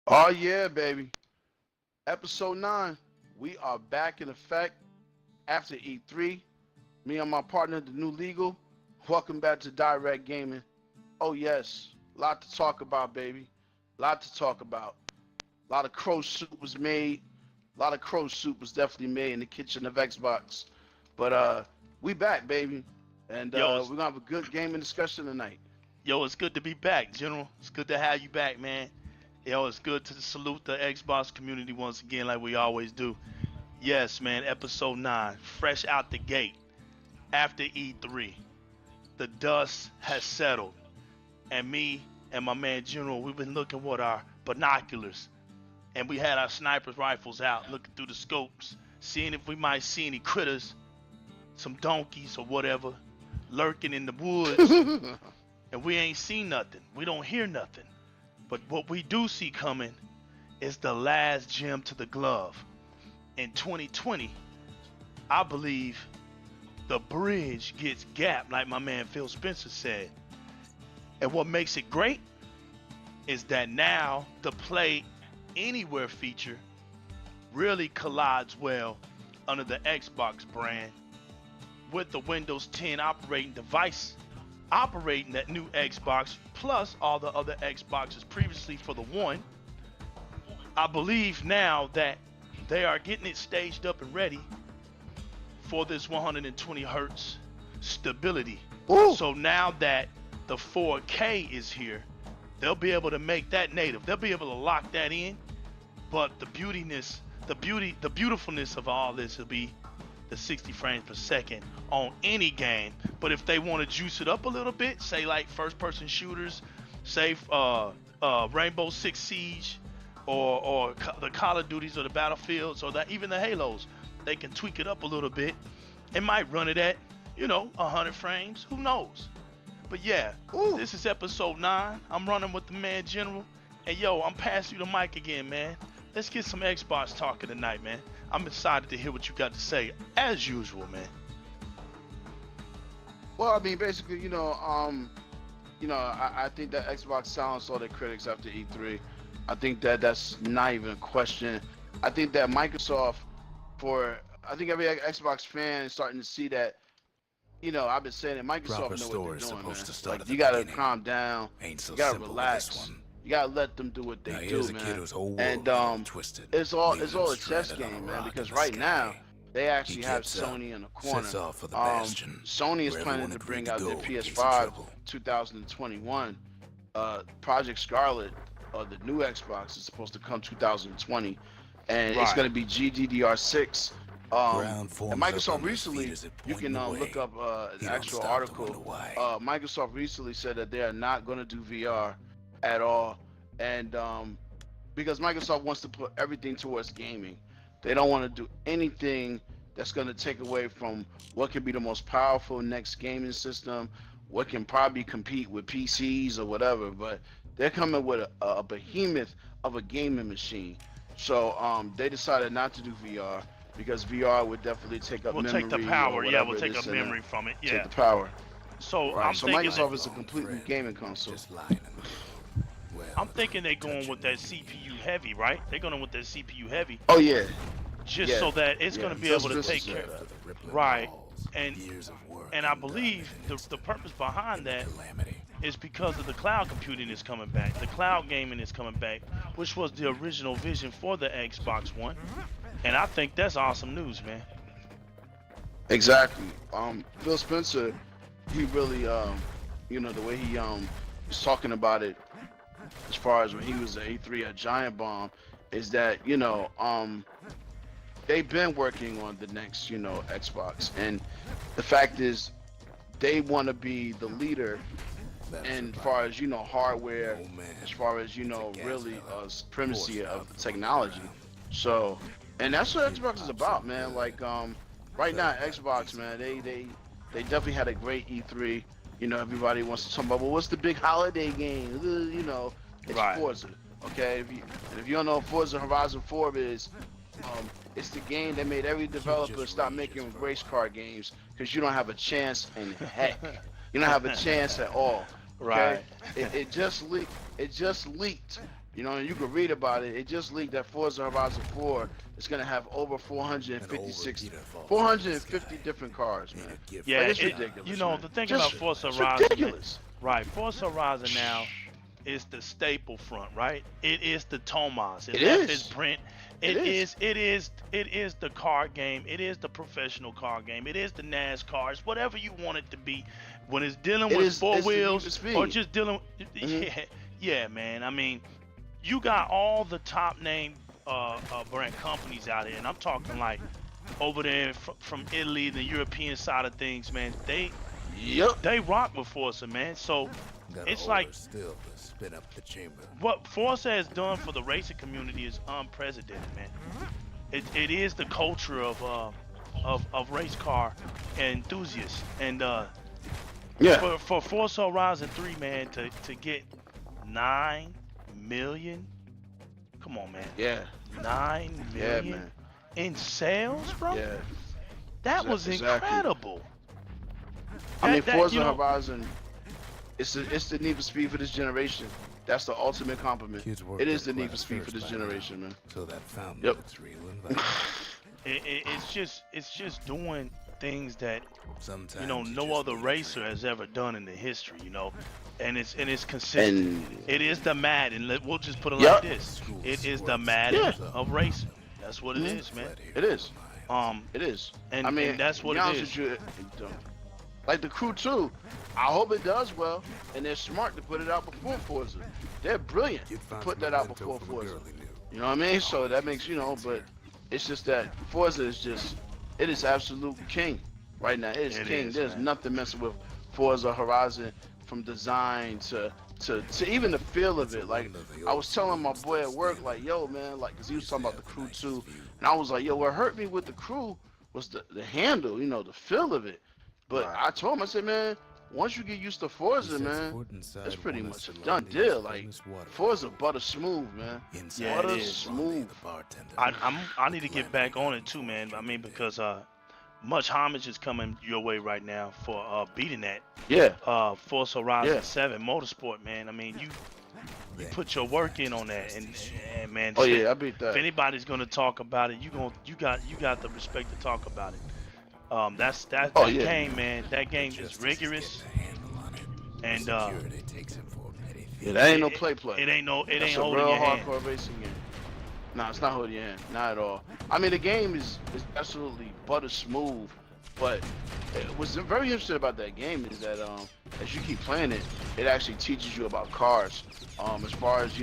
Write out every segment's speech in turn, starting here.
Oh yeah, baby. Episode 9. We are back in effect after E3. Me and my partner, the new legal. Welcome back to Direct Gaming. Oh yes, a lot to talk about, baby. A lot to talk about. A lot of crow soup was made. A lot of crow soup was definitely made in the kitchen of Xbox. But we back, baby. And Yo, we're gonna have a good gaming discussion tonight. it's good to be back, General. It's good to have you back, man. It's good to salute the Xbox community once again, like we always do. Yes, man. Episode 9, fresh out the gate after E3. The dust has settled, and me and my man General, we've been looking with our binoculars, and we had our sniper rifles out, looking through the scopes, seeing if we might see any critters, some donkeys or whatever, lurking in the woods. And we ain't seen nothing. We don't hear nothing. But what we do see coming is the last gem to the glove. In 2020, I believe the bridge gets gapped, like my man Phil Spencer said. And what makes it great is that now the Play Anywhere feature really collides well under the Xbox brand with the Windows 10 operating device operating that new Xbox plus all the other Xboxes previously for the One. I believe now that they are getting it staged up and ready for this 120 hertz stability. Ooh. So now that the 4K is here, they'll be able to make that native. They'll be able to lock that in. But the beautifulness of all this will be the 60 frames per second on any game. But if they want to juice it up a little bit, say like first person shooters, say Rainbow Six Siege or the Call of Duties or the Battlefields or even the Halos, they can tweak it up a little bit. It might run it at 100 frames, who knows. But yeah, This is episode 9. I'm running with the man General, and I'm passing you the mic again, man. Let's get some Xbox talking tonight, man. I'm excited to hear what you got to say, as usual, man. Well, I mean, basically, I think that Xbox silenced all their critics after E3. I think that that's not even a question. I think that Microsoft, I think every Xbox fan is starting to see that. I've been saying that Microsoft know what they're doing, man. Like, you gotta calm down. You gotta relax. You gotta let them do what they do, man. And it's all a chess game, man. Because right now they actually have Sony in the corner. Sony is planning to bring out their PS5 2021. Project Scarlet, the new Xbox, is supposed to come 2020, and it's gonna be GDDR6. And Microsoft recently, you can look up an actual article. Microsoft recently said that they are not going to do VR at all, and because Microsoft wants to put everything towards gaming. They don't want to do anything that's going to take away from what can be the most powerful next gaming system, what can probably compete with PCs or whatever. But they're coming with a behemoth of a gaming machine. So they decided not to do VR. Because VR would definitely take up memory. We'll take the power, we'll take up memory from it, Take the power. So right. So Microsoft is a completely gaming console. I'm thinking they're going with that CPU heavy, right? They're going with that CPU heavy. Oh yeah. Just so that it's going to be able to take care of it. Right. And I believe the purpose behind that is because of the cloud computing is coming back. The cloud gaming is coming back, which was the original vision for the Xbox One. And I think that's awesome news, man. Exactly. Phil Spencer, he really, the way he was talking about it, as far as when he was at E3 at Giant Bomb, is that they've been working on the next Xbox, and the fact is, they want to be the leader. And as far as hardware, as far as really supremacy of the technology. So. And that's what Xbox is about, man. Like, right now, Xbox, man, they definitely had a great E3. Everybody wants to talk about, well, what's the big holiday game? It's right. Forza, okay? If you don't know what Forza Horizon 4 is, it's the game that made every developer stop making race car games because you don't have a chance in heck. You don't have a chance at all. Okay? Right. It just leaked You know, and you can read about it. It just leaked that Forza Horizon 4 is gonna have over 450 different cars, man. Yeah, like, it's ridiculous. You know, man. the thing Just, about Forza it's Horizon, ridiculous. right? Forza Horizon now is the staple front, right? It is the Tomas. It left is. its print. It is. It is the car game. It is the professional car game. It is the NASCAR. It's whatever you want it to be. When it's dealing with four wheels or just dealing, yeah, man. I mean, you got all the top name brand companies out here, and I'm talking like over there from Italy, the European side of things, man. They rock with Forza, man. So it's like still to spin up the chamber. What Forza has done for the racing community is unprecedented, man. It is the culture of race car enthusiasts, and for Forza Horizon 3, man, to get 9 million. Come on, man. Yeah. 9 million man. in sales, bro. Yeah. That was incredible. I mean, Forza Horizon, it's the Need for Speed for this generation. That's the ultimate compliment. It is the Need for Speed for this generation, man. So that found looks real and it's just doing things that no other racer has ever done in the history, and it's consistent. It is the Madden. We'll just put it like this: it is the Madden of racing. That's what it is, man. It is. It is. And I mean, and that's what it is. Like the Crew 2, I hope it does well, and they're smart to put it out before Forza. They're brilliant to put that out before Forza. You know what I mean? So that makes, but it's just that Forza is it is absolute king right now. It is king. There's nothing messing with Forza Horizon, from design to even the feel of it. Like, I was telling my boy at work, like, yo, man, like, cause he was talking about the Crew 2, and I was like, yo, what hurt me with the Crew was the handle, the feel of it. But I told him, I said, man, once you get used to Forza, man, it's pretty much a done deal. Like, Forza butter smooth, man. Yeah, butter smooth. I need to get back on it too, man. I mean, because much homage is coming your way right now for beating that. Yeah. Forza Horizon 7 Motorsport, man. I mean, you put your work in on that, and man. Oh yeah, I beat that. If anybody's gonna talk about it, you got the respect to talk about it. That game, man. That game is rigorous, and that ain't no play. It ain't holding a your real hand. hardcore racing game. No, it's not holding your hand, not at all. I mean, the game is absolutely butter smooth, but what's very interesting about that game is that as you keep playing it, it actually teaches you about cars. As far as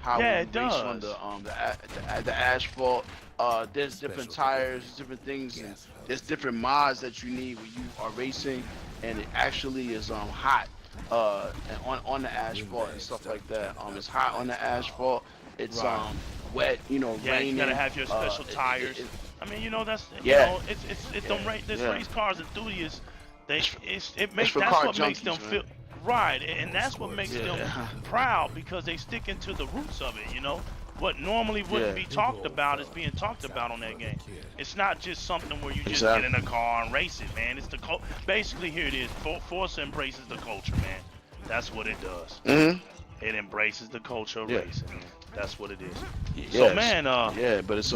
how we race on the asphalt. There's different tires, different things, and there's different mods that you need when you are racing, and it actually is hot and on the asphalt and stuff like that. It's hot on the asphalt. It's wet, raining. You gotta have your special tires. I mean, that's race cars enthusiasts. That's what makes them feel right, and that's what makes them proud, because they stick into the roots of it. What normally wouldn't be talked about is being talked about on that game. It's not just something where you just get in a car and race it, man. It's basically, here it is. Forza embraces the culture, man. That's what it does. It embraces the culture of racing, man. That's what it is. So, man, but it's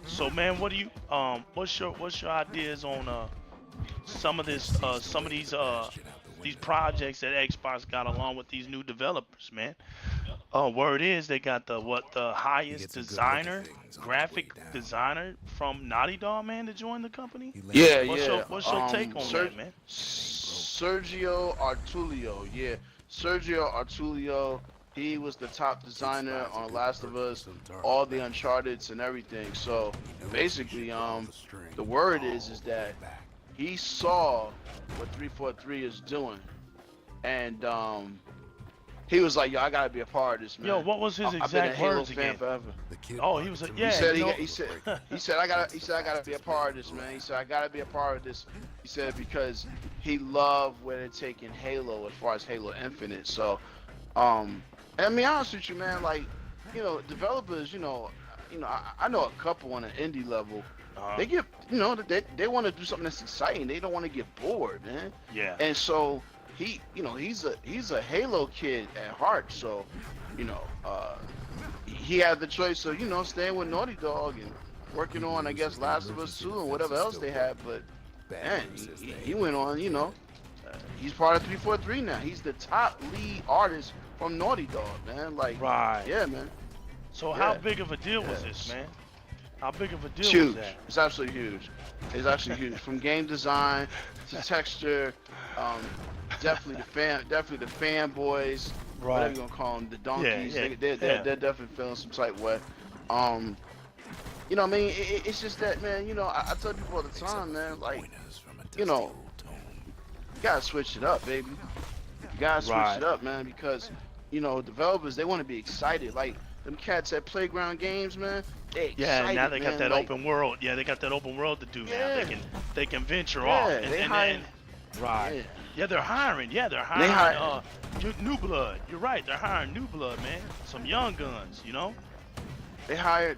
So, man, what do you what's your ideas on some of these projects that Xbox got along with these new developers, man? Word is they got the highest graphic designer from Naughty Dog, man, to join the company. What's your take on that, man? Sergio Artulio, Sergio Artulio. He was the top designer on Last of Us, all the Uncharted and everything. So basically, the word is that he saw what 343 is doing, and he was like, yo, I gotta be a part of this, man. Yo, what was his exact words again? Forever. Oh, he was he said I gotta be a part of this, man. He said I gotta be a part of this. He said because he loved where they're taking Halo as far as Halo Infinite. So, I mean, honest with you, man, like, developers, I know a couple on an indie level. They get, they want to do something that's exciting. They don't want to get bored, man. Yeah. And so he's a Halo kid at heart. So, you know, he had the choice of, staying with Naughty Dog and working on, I guess, Last of Us 2 and whatever else they had. But man, he went on, he's part of 343 now. He's the top lead artist from Naughty Dog, man. Like, right. Yeah, man. So how big of a deal was this, man? How big of a deal huge. was that? It's absolutely huge. It's actually huge. From game design to texture, definitely the fanboys, whatever you gonna call them, the donkeys. Yeah, They're definitely feeling some type way. You know what I mean? It's just that, man. I tell people all the time, man. Like, you gotta switch it up, baby. You gotta switch it up, man, because developers, they want to be excited. Like them cats at Playground Games, man. They excited, now they got that like, open world. Yeah, they got that open world to do now. They can venture off. Yeah, they're hiring. Yeah, they're hiring new blood. You're right. They're hiring new blood, man. Some young guns, They hired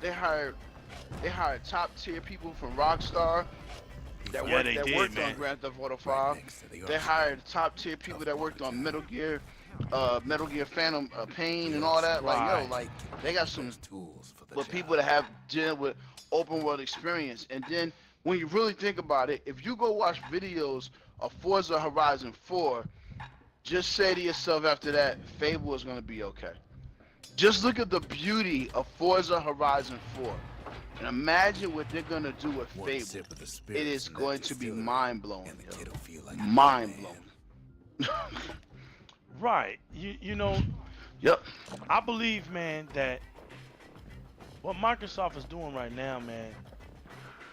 top tier people from Rockstar that worked on Grand Theft Auto 5. They hired top tier people that worked on Metal Gear Phantom Pain and all that. Like, like they got some people that have dealt with open world experience. And then when you really think about it, if you go watch videos of Forza Horizon 4, just say to yourself after that, Fable is going to be okay. Just look at the beauty of Forza Horizon 4. And imagine what they're going to do with Fable. It is going to be mind-blowing. Mind-blowing. Right. You know, Yep. I believe, man, that what Microsoft is doing right now, man,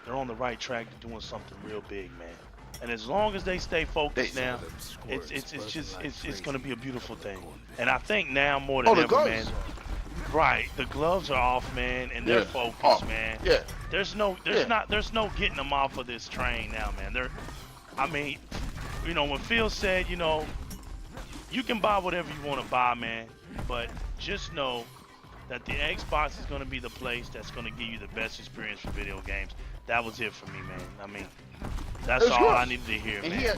they're on the right track to doing something real big, man. And as long as they stay focused now, it's going to be a beautiful thing. And I think now more than ever, man. Right, the gloves are off, man, and they're focused, man. Yeah. There's no getting them off of this train now, man. When Phil said, you can buy whatever you want to buy, man, but just know that the Xbox is going to be the place that's going to give you the best experience for video games. That was it for me, man. That's all I needed to hear, man.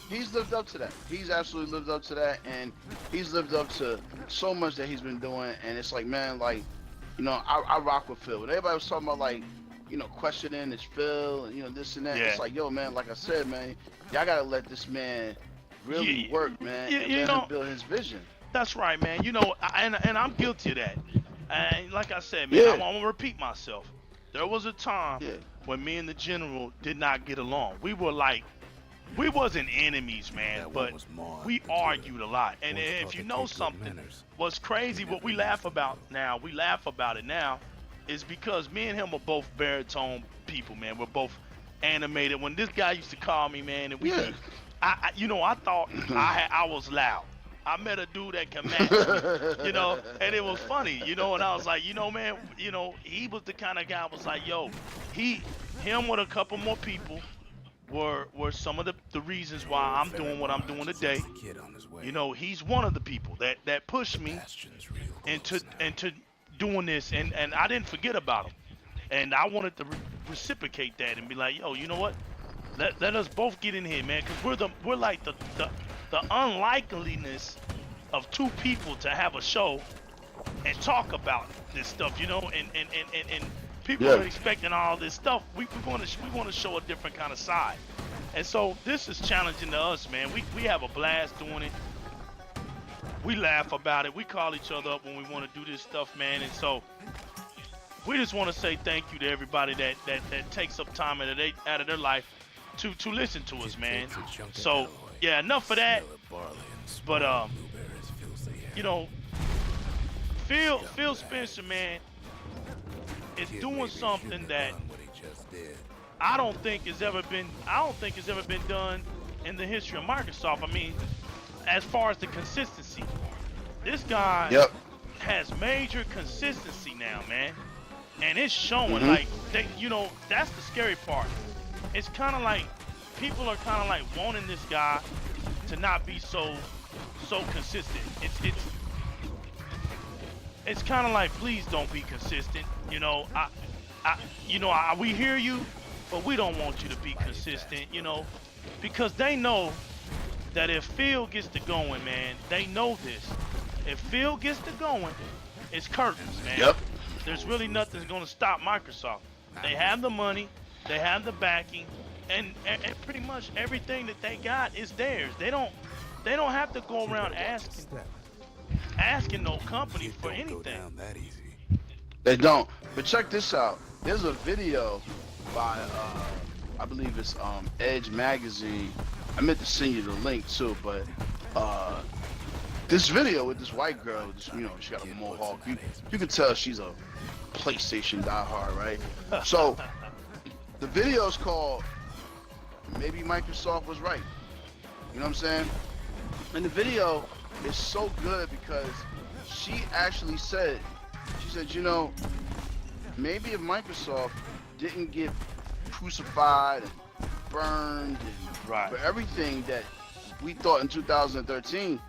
He's lived up to that. He's absolutely lived up to that, and he's lived up to so much that he's been doing. And it's like, man, like, I rock with Phil. When everybody was talking about, like, questioning his Phil and this and that, it's like, yo, man, like I said, man, y'all gotta let this man really work, man, and let him build his vision. That's right, man. And I'm guilty of that. And like I said, man, I'm gonna repeat myself. There was a time when me and the General did not get along. We wasn't enemies, man, but we argued a lot. And if you know something, what's crazy, what we laugh about it now, is because me and him are both baritone people, man. We're both animated. When this guy used to call me, man, and I thought I was loud. I met a dude that can match me, and it was funny, and I was like, man, he was the kind of guy was like, yo, him with a couple more people were some of the reasons why I'm doing what I'm doing today. He's one of the people that pushed me into doing this, and I didn't forget about him. And I wanted to reciprocate that and be like, yo, you know what? Let us both get in here, man, because we're like the unlikeliness of two people to have a show and talk about this stuff, and people are expecting all this stuff. We want to show a different kind of side, and so this is challenging to us, man. We have a blast doing it. We laugh about it. We call each other up when we want to do this stuff, man. And so we just want to say thank you to everybody that takes up time out of their life to listen to us, man. So yeah, enough of that. But Phil Spencer, man, is doing something that I don't think has ever been done in the history of Microsoft. I mean, as far as the consistency, this guy has major consistency now, man, and it's showing. Like that's the scary part. It's kind of like people are kind of like wanting this guy to not be so consistent. It's kind of like, please don't be consistent. We hear you, but we don't want you to be consistent. Because they know that if Phil gets to going, man, they know this. If Phil gets to going, it's curtains, man. Yep. There's really nothing that's going to stop Microsoft. They have the money, they have the backing, and pretty much everything that they got is theirs. They don't have to go around asking no company for anything. They don't. But check this out. There's a video by I believe it's Edge Magazine. I meant to send you the link too, but this video with this white girl, this, you know, she got a mohawk. You can tell she's a PlayStation diehard, right? So the video is called "Maybe Microsoft Was Right." You know what I'm saying? And the video is so good because she actually said, you know, maybe if Microsoft didn't get crucified and burned and for everything that we thought in 2013,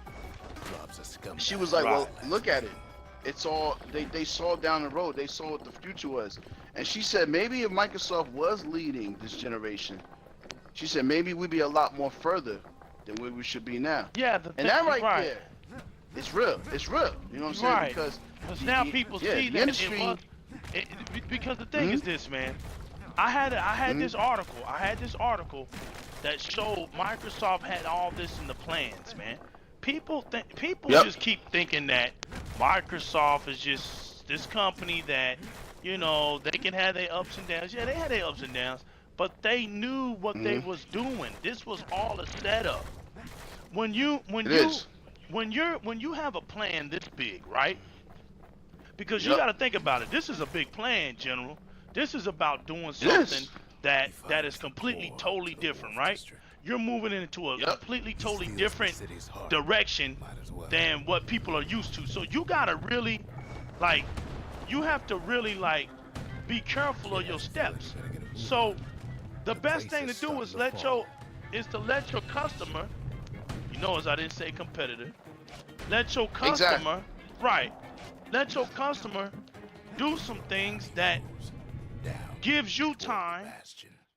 she was like, well, look at it. It's all, they saw down the road. They saw what the future was. And she said, maybe if Microsoft was leading this generation, she said, maybe we'd be a lot more further than where we should be now. Yeah, and that right there, it's real. It's real. You know what I'm saying? Because now people see that industry, because the thing is this, man. I had this article. I had this article that showed Microsoft had all this in the plans, man. People just keep thinking that Microsoft is just this company that, you know, they can have their ups and downs. Yeah, they had their ups and downs, but they knew what they was doing. This was all a setup. When you have a plan this big, right? Because you got to think about it. This is a big plan, General. This is about doing something that is completely, totally different, right? You're moving into a completely, totally different direction than what people are used to. So you gotta really, like, you have to really, like, be careful of your steps. So the best thing to do is to let your customer, you notice I didn't say competitor, let your customer, let your customer do some things that gives you time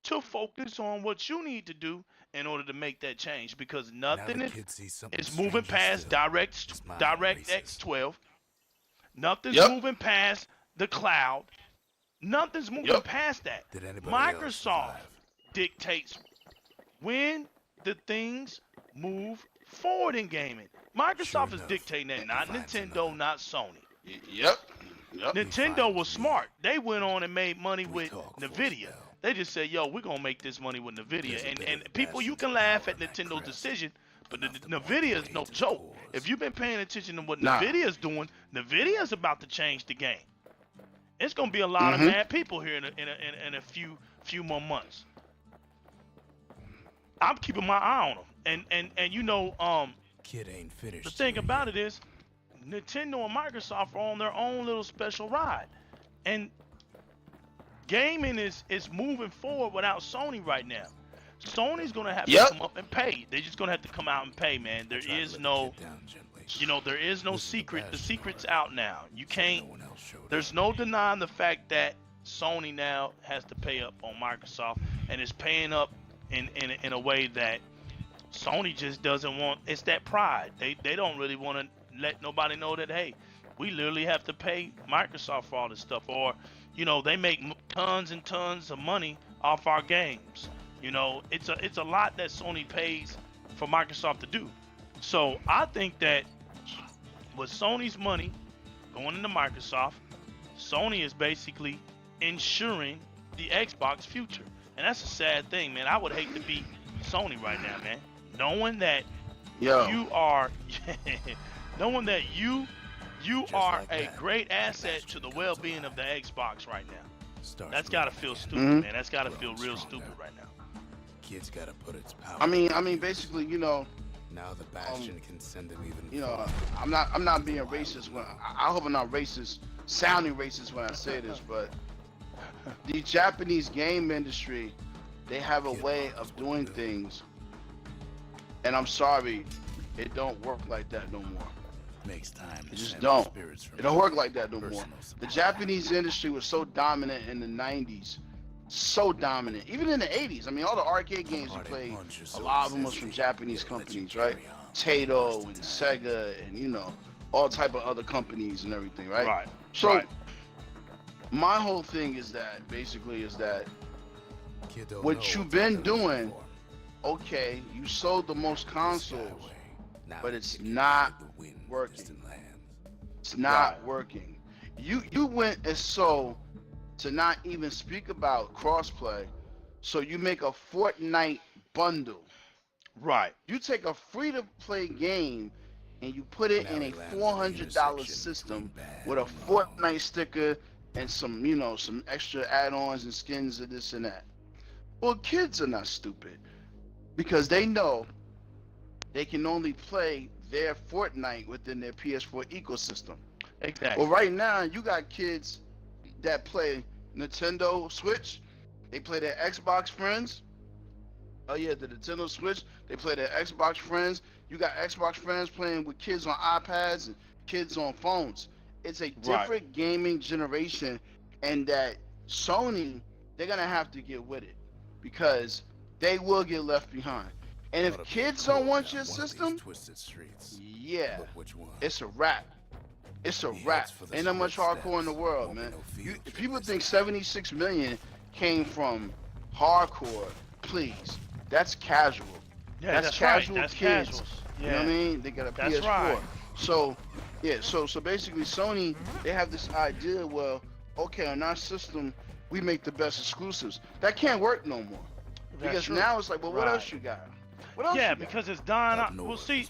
to focus on what you need to do in order to make that change, because nothing is moving past DirectX 12. Nothing's moving past the cloud. Nothing's moving past that. Microsoft dictates when the things move forward in gaming. Microsoft is dictating that, not Nintendo, not Sony. Nintendo was smart. They went on and made money with NVIDIA. They just said, yo, we're going to make this money with NVIDIA. And people, you can laugh at Nintendo's decision, but NVIDIA is no joke. If you've been paying attention to what NVIDIA is doing, NVIDIA is about to change the game. It's going to be a lot of mad people here in a few more months. I'm keeping my eye on them. And you know, Kid ain't finished. The thing about it is, Nintendo and Microsoft are on their own little special ride. And gaming is moving forward without Sony right now. Sony's gonna have to come up and pay. They're just gonna have to come out and pay, man. There is no, you know, there is no secret. The secret's out now. You can't. There's no denying the fact that Sony now has to pay up on Microsoft, and is paying up in a way that Sony just doesn't want. It's that pride. They don't really want to let nobody know that, hey, we literally have to pay Microsoft for all this stuff, or, you know, they make tons and tons of money off our games. You know, it's a lot that Sony pays for Microsoft to do. So I think that with Sony's money going into Microsoft, Sony is basically ensuring the Xbox future. And that's a sad thing, man. I would hate to be Sony right now, man. Knowing that you are knowing that you are a great asset to the well-being of the Xbox right now. That's gotta feel stupid, man. That's gotta feel real stupid right now. Kids gotta put its power. I mean, basically, you know. Now the Bastion can send them even. You know, I'm not being racist when I hope I'm not racist, sounding racist when I say this, but the Japanese game industry, they have a way of doing things, and I'm sorry, it don't work like that no more. Makes time. It just don't. It don't work like that no more. The Japanese industry was so dominant in the 90s so dominant. Even in the 80s, I mean, all the arcade games we played, a lot of them was from Japanese companies, right? Taito and Sega and, you know, all type of other companies and everything, right? Right. So right. my whole thing is that, basically, is that Kid don't know what you've what's been coming doing, for. okay, you sold the most consoles, Skyway. Now but the it's ticket not for the wind in working. distant lands. it's not working. You went as so to not even speak about crossplay, so you make a Fortnite bundle. Right. You take a free-to-play game and you put it in a $400 system with a Fortnite sticker and some, you know, some extra add-ons and skins of this and that. Well, kids are not stupid because they know they can only play their Fortnite within their PS4 ecosystem. Exactly. Well, right now you got kids that play Nintendo Switch. They play their Xbox friends. Oh yeah, the Nintendo Switch. They play their Xbox friends. You got Xbox friends playing with kids on iPads and kids on phones. It's a different gaming generation, and that Sony, they're gonna have to get with it because they will get left behind. And if kids don't want your system, yeah, it's a wrap. It's a wrap. Ain't that much hardcore in the world, man. If people think 76 million came from hardcore, please. That's casual. Yeah, that's right. casual That's kids. casuals. You know what I mean? They got a PS4. Right. So, yeah, so basically Sony, they have this idea, well, okay, on our system, we make the best exclusives. That can't work no more. Because now it's like, well, what else you got? What else you got? Because it's dying out. Well, see,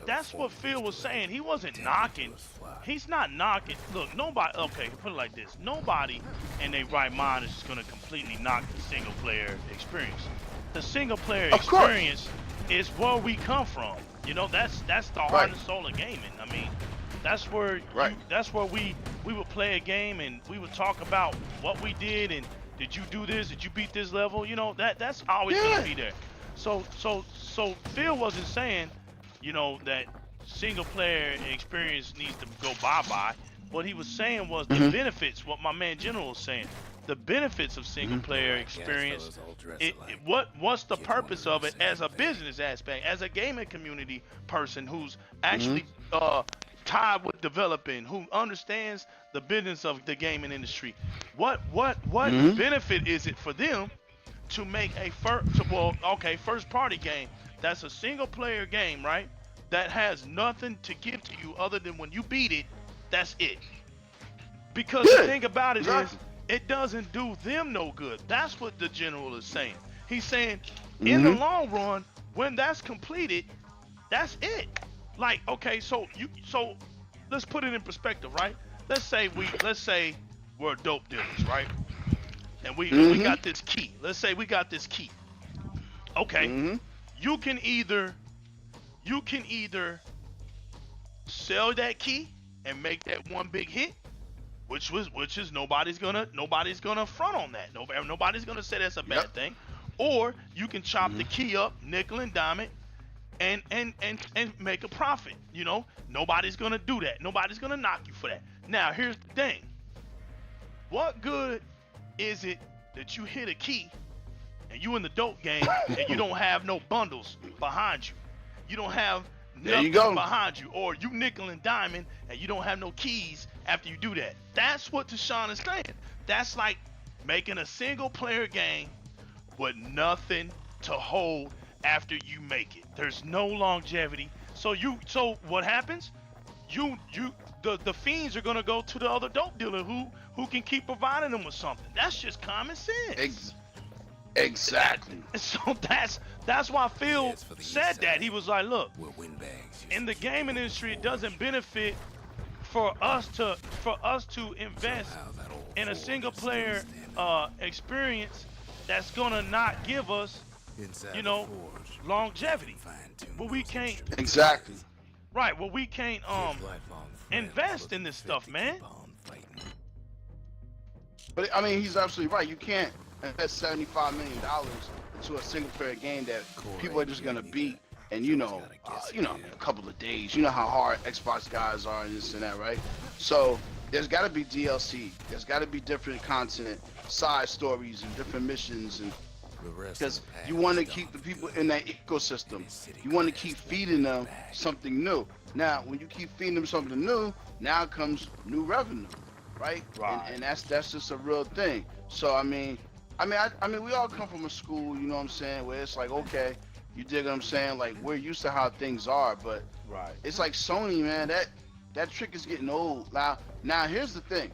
that's what Phil was saying. He wasn't knocking. He's not knocking. Look, nobody, okay, put it like this. Nobody in their right mind is just going to completely knock the single player experience. The single player experience is where we come from. You know, that's the heart and soul of gaming. I mean, that's where we would play a game and we would talk about what we did and did you do this? Did you beat this level? You know, that's always gonna be there. So Phil wasn't saying, you know, that single player experience needs to go bye-bye. What he was saying was the benefits, what my man General was saying. The benefits of single player experience, what's the purpose of it as a business aspect, as a gaming community person who's actually tied with developing, who understands the business of the gaming industry. What benefit is it for them to make a first party game that's a single player game, right? That has nothing to give to you other than when you beat it, that's it. Because the thing about it is, it doesn't do them no good. That's what the General is saying. He's saying, in the long run, when that's completed, that's it. Like, okay, so let's put it in perspective, right? Let's say we're dope dealers, right? And we got this key. Let's say we got this key. Okay. You can either sell that key and make that one big hit, which is nobody's gonna front on that. Nobody's gonna say that's a bad thing. Or you can chop the key up, nickel and dime it, and make a profit. You know, nobody's gonna do that. Nobody's gonna knock you for that. Now here's the thing. What good is it that you hit a key and you in the dope game and you don't have no bundles behind you? You don't have nothing behind you, or you nickel and diamond and you don't have no keys after you do that. That's what Deshaun is saying. That's like making a single player game with nothing to hold after you make it. There's no longevity. So what happens? The fiends are gonna go to the other dope dealer who can keep providing them with something. That's just common sense. Exactly. So that's why Phil said that. He was like, look, in the gaming industry, it doesn't benefit for us to invest in a single player experience that's gonna not give us, you know, longevity. But we can't Right, well we can't invest in this stuff, man. But I mean, he's absolutely right. You can't invest $75 million into a single player game that people are just gonna beat and you know, a couple of days. You know how hard Xbox guys are and this and that, right? So there's got to be DLC. There's got to be different content side stories and different missions, and The rest because of the pack you want to is keep the done. people in that ecosystem. You want to keep feeding them something new. Now, when you keep feeding them something new, now comes new revenue, right? Right. And that's just a real thing. So I mean, we all come from a school, you know what I'm saying, where it's like, okay, you dig what I'm saying? Like, we're used to how things are, but Right. it's like Sony, man. That trick is getting old. Now here's the thing.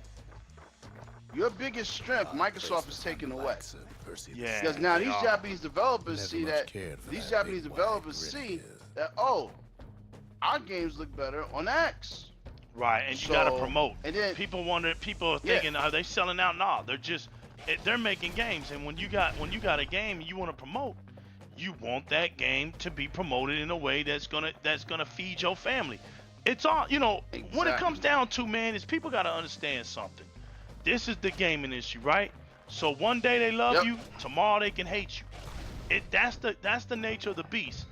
Your biggest strength, Microsoft is taking away. Yeah. Because now they these are. Japanese developers Never see much that cared for these that Japanese big, wide developers grid see of his. that, oh, our games look better on X. Right, and you So, gotta promote. and then People are yeah, thinking, are they selling out? Nah, they're making games, and when you got a game and you want to promote, you want that game to be promoted in a way that's gonna feed your family. It's all, what it comes exactly. down to, man, is people gotta understand something. This is the gaming issue, right? So one day they love Yep. you, tomorrow they can hate you. That's the nature of the beast.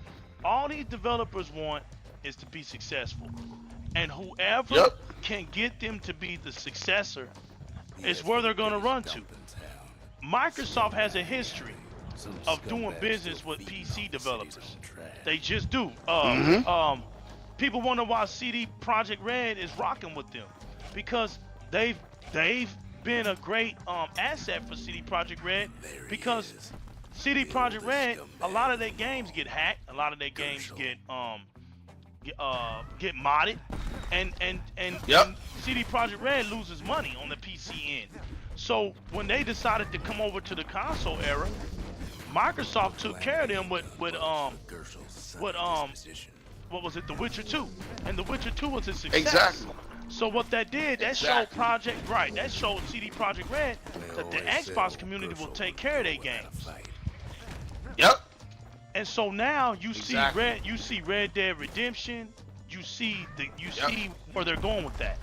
All these developers want is to be successful. And whoever Yep. can get them to be the successor Yeah, is it's where the they're going to biggest run to. dump in town. Microsoft has a history Some of doing scumbags business still with feeding PC off the city's developers. own trash. They just do. Mhm. People wonder why CD Projekt Red is rocking with them, because they've been a great asset for CD Projekt Red, There he because is. CD The Projekt oldest Red, a scumbag. lot of their games get hacked, a lot of their games get modded, and Yep. CD Projekt Red loses money on the PC end. So when they decided to come over to the console era, Microsoft took care of them with Gershell's son disposition. what was it, The Witcher 2, and The Witcher 2 was a success. Exactly. So what that did, that Exactly. that showed CD Projekt Red that the Xbox community will take care of their games. Yep. And so now you Exactly. see Red Dead Redemption, you see see where they're going with that.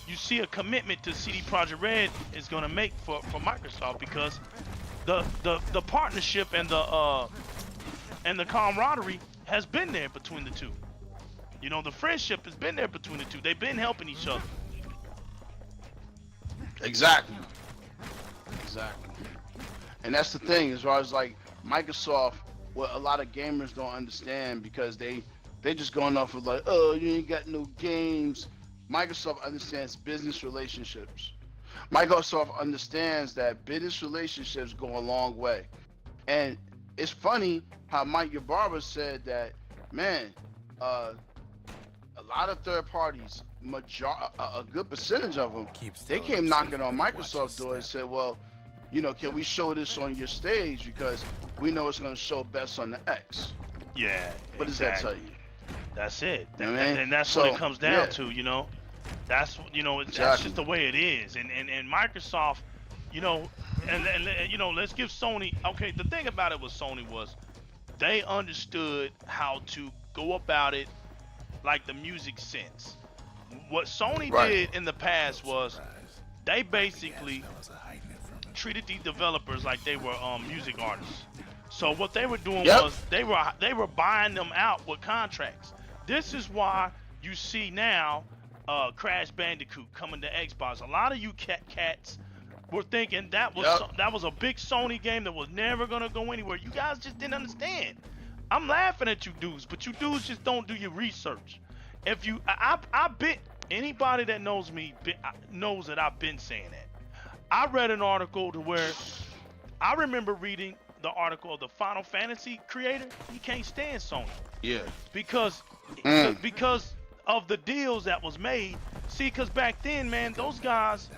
You see a commitment to CD Projekt Red is going to make for Microsoft, because the partnership and the camaraderie has been there between the two. The friendship has been there between the two. They've been helping each other. Exactly. Exactly. And that's the thing, as far as like Microsoft, what a lot of gamers don't understand, because they just going off of like, oh, you ain't got no games. Microsoft understands business relationships. Microsoft understands that business relationships go a long way. And it's funny how Mike Ybarra said that, man, a lot of third parties, a good percentage of them, Keeps they telling came him knocking safe on and watch Microsoft's his door and step. said, well, can we show this on your stage, because we know it's going to show best on the X. Yeah. What does that tell you? That's it. You know what I mean? And that's So, what it comes down yeah. to. That's that's Exactly. just the way it is. And Microsoft, let's give Sony. Okay, the thing about it with Sony was they understood how to go about it like the music sense. What Sony Right. did in the past was Surprise. they basically Fellas are hiding it from him. treated these developers like they were music artists. So what they were doing Yep. was they were buying them out with contracts. This is why you see now Crash Bandicoot coming to Xbox. A lot of you cats were thinking that was a big Sony game that was never gonna go anywhere. You guys just didn't understand. I'm laughing at you dudes, but you dudes just don't do your research. If you, I bet anybody that knows me knows that I've been saying that. I read an article to where I remember reading the article of the Final Fantasy creator. He can't stand Sony Yeah. because because of the deals that was made. See, because back then, man, those guys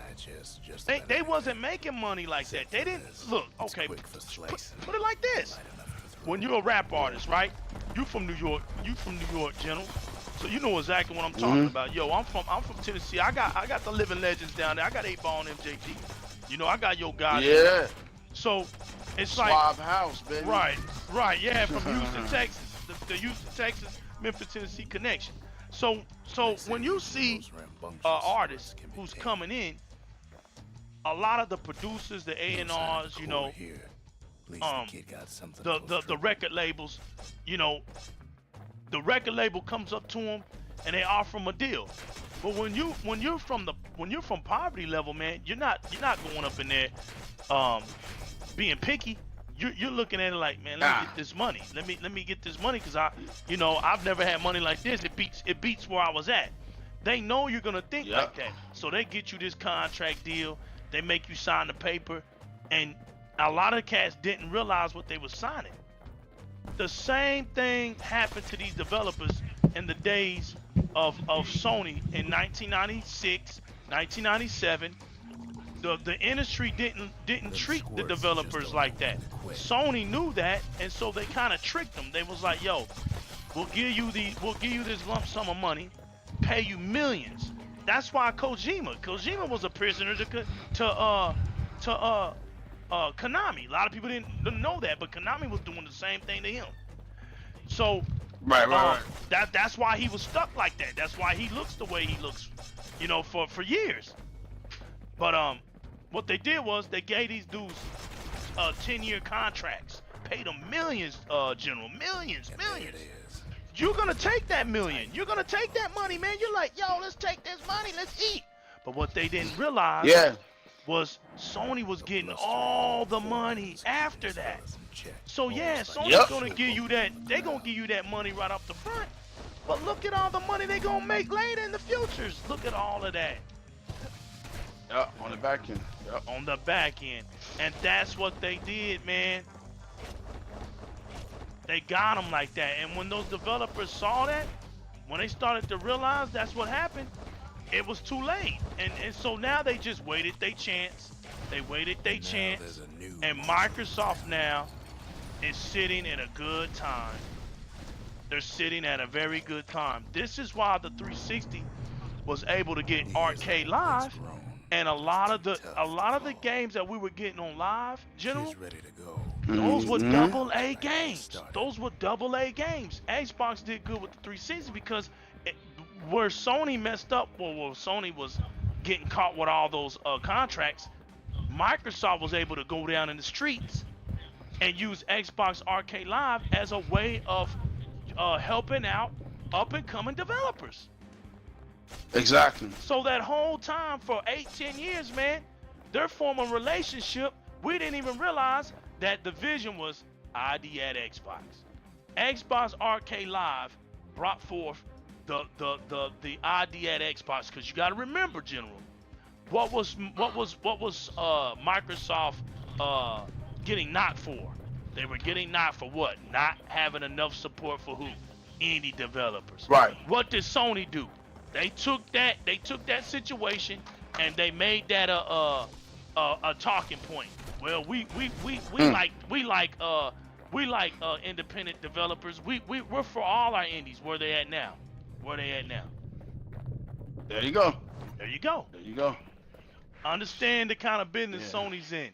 Just they wasn't making money like that. They didn't look. Okay, quick for slicing. put it like this. When you're a rap artist, right? You from New York, General. So you know exactly what I'm talking about. Yo, I'm from Tennessee. I got the living legends down there. I got 8-Ball and MJG. I got your guys. Yeah. So it's like Suave House, baby. right, yeah, from Houston, Texas, the Houston, Texas, Memphis, Tennessee connection. So when you see an artist who's coming in, a lot of the producers, the A&Rs, the record labels, the record label comes up to him and they offer them a deal. But when you're from poverty level, man, you're not going up in there being picky. You're looking at it like, man, let me get this money. Let me get this money because I've never had money like this. It beats where I was at. They know you're gonna think like that, so they get you this contract deal. They make you sign the paper, and a lot of cats didn't realize what they were signing. The same thing happened to these developers in the days of Sony in 1996, 1997. The industry didn't treat the developers like that. Sony knew that, and so they kind of tricked them. They was like, "Yo, we'll give you this lump sum of money, pay you millions." That's why Kojima was a prisoner to Konami. A lot of people didn't know that, but Konami was doing the same thing to him. So right. That's why he was stuck like that. That's why he looks the way he looks, for years. But what they did was they gave these dudes 10-year contracts, paid them millions, General, millions. You're gonna take that million. You're gonna take that money, man. You're like, yo, let's take this money, let's eat. But what they didn't realize was Sony was getting all the money after that. So yeah, Sony's gonna give you that. They gonna give you that money right off the front. But look at all the money they gonna make later in the futures. Look at all of that. On the back end. On the back end. And that's what they did, man. They got them like that. And when those developers saw that, when they started to realize that's what happened, it was too late. And so now they just waited their chance. They waited their chance. And Microsoft now is sitting in a good time. They're sitting at a very good time. This is why the 360 was able to get Arcade Live. And a lot of the games that we were getting on live, General, those were double-A games. Those were double-A games. Xbox did good with the 360 because where Sony messed up, where Sony was getting caught with all those contracts, Microsoft was able to go down in the streets and use Xbox Arcade Live as a way of helping out up-and-coming developers. Exactly. So that whole time for 8-10 years, man, their former relationship, we didn't even realize that the vision was ID at Xbox. Xbox Arcade Live brought forth the ID at Xbox, because you got to remember, General, what was Microsoft getting knocked for? They were getting knocked for what? Not having enough support for who? Indie developers. Right. What did Sony do? They took that situation and they made that a talking point. Well, we like independent developers. We're for all our indies. Where they at now? There you go. There you go. Understand the kind of business Sony's in.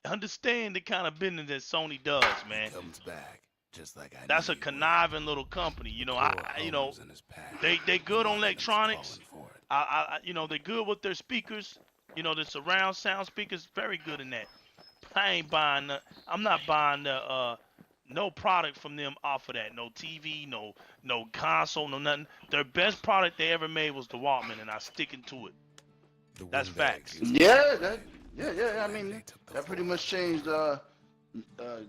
Understand the kind of business that Sony does, man. Comes back. Just like that's a conniving little company, they good on electronics. They're good with their speakers. The surround sound speakers, very good in that. I'm not buying no product from them off of that. No TV, no console, no nothing. Their best product they ever made was the Walkman, and I'm sticking to it. That's facts. Yeah. I mean, that pretty much changed the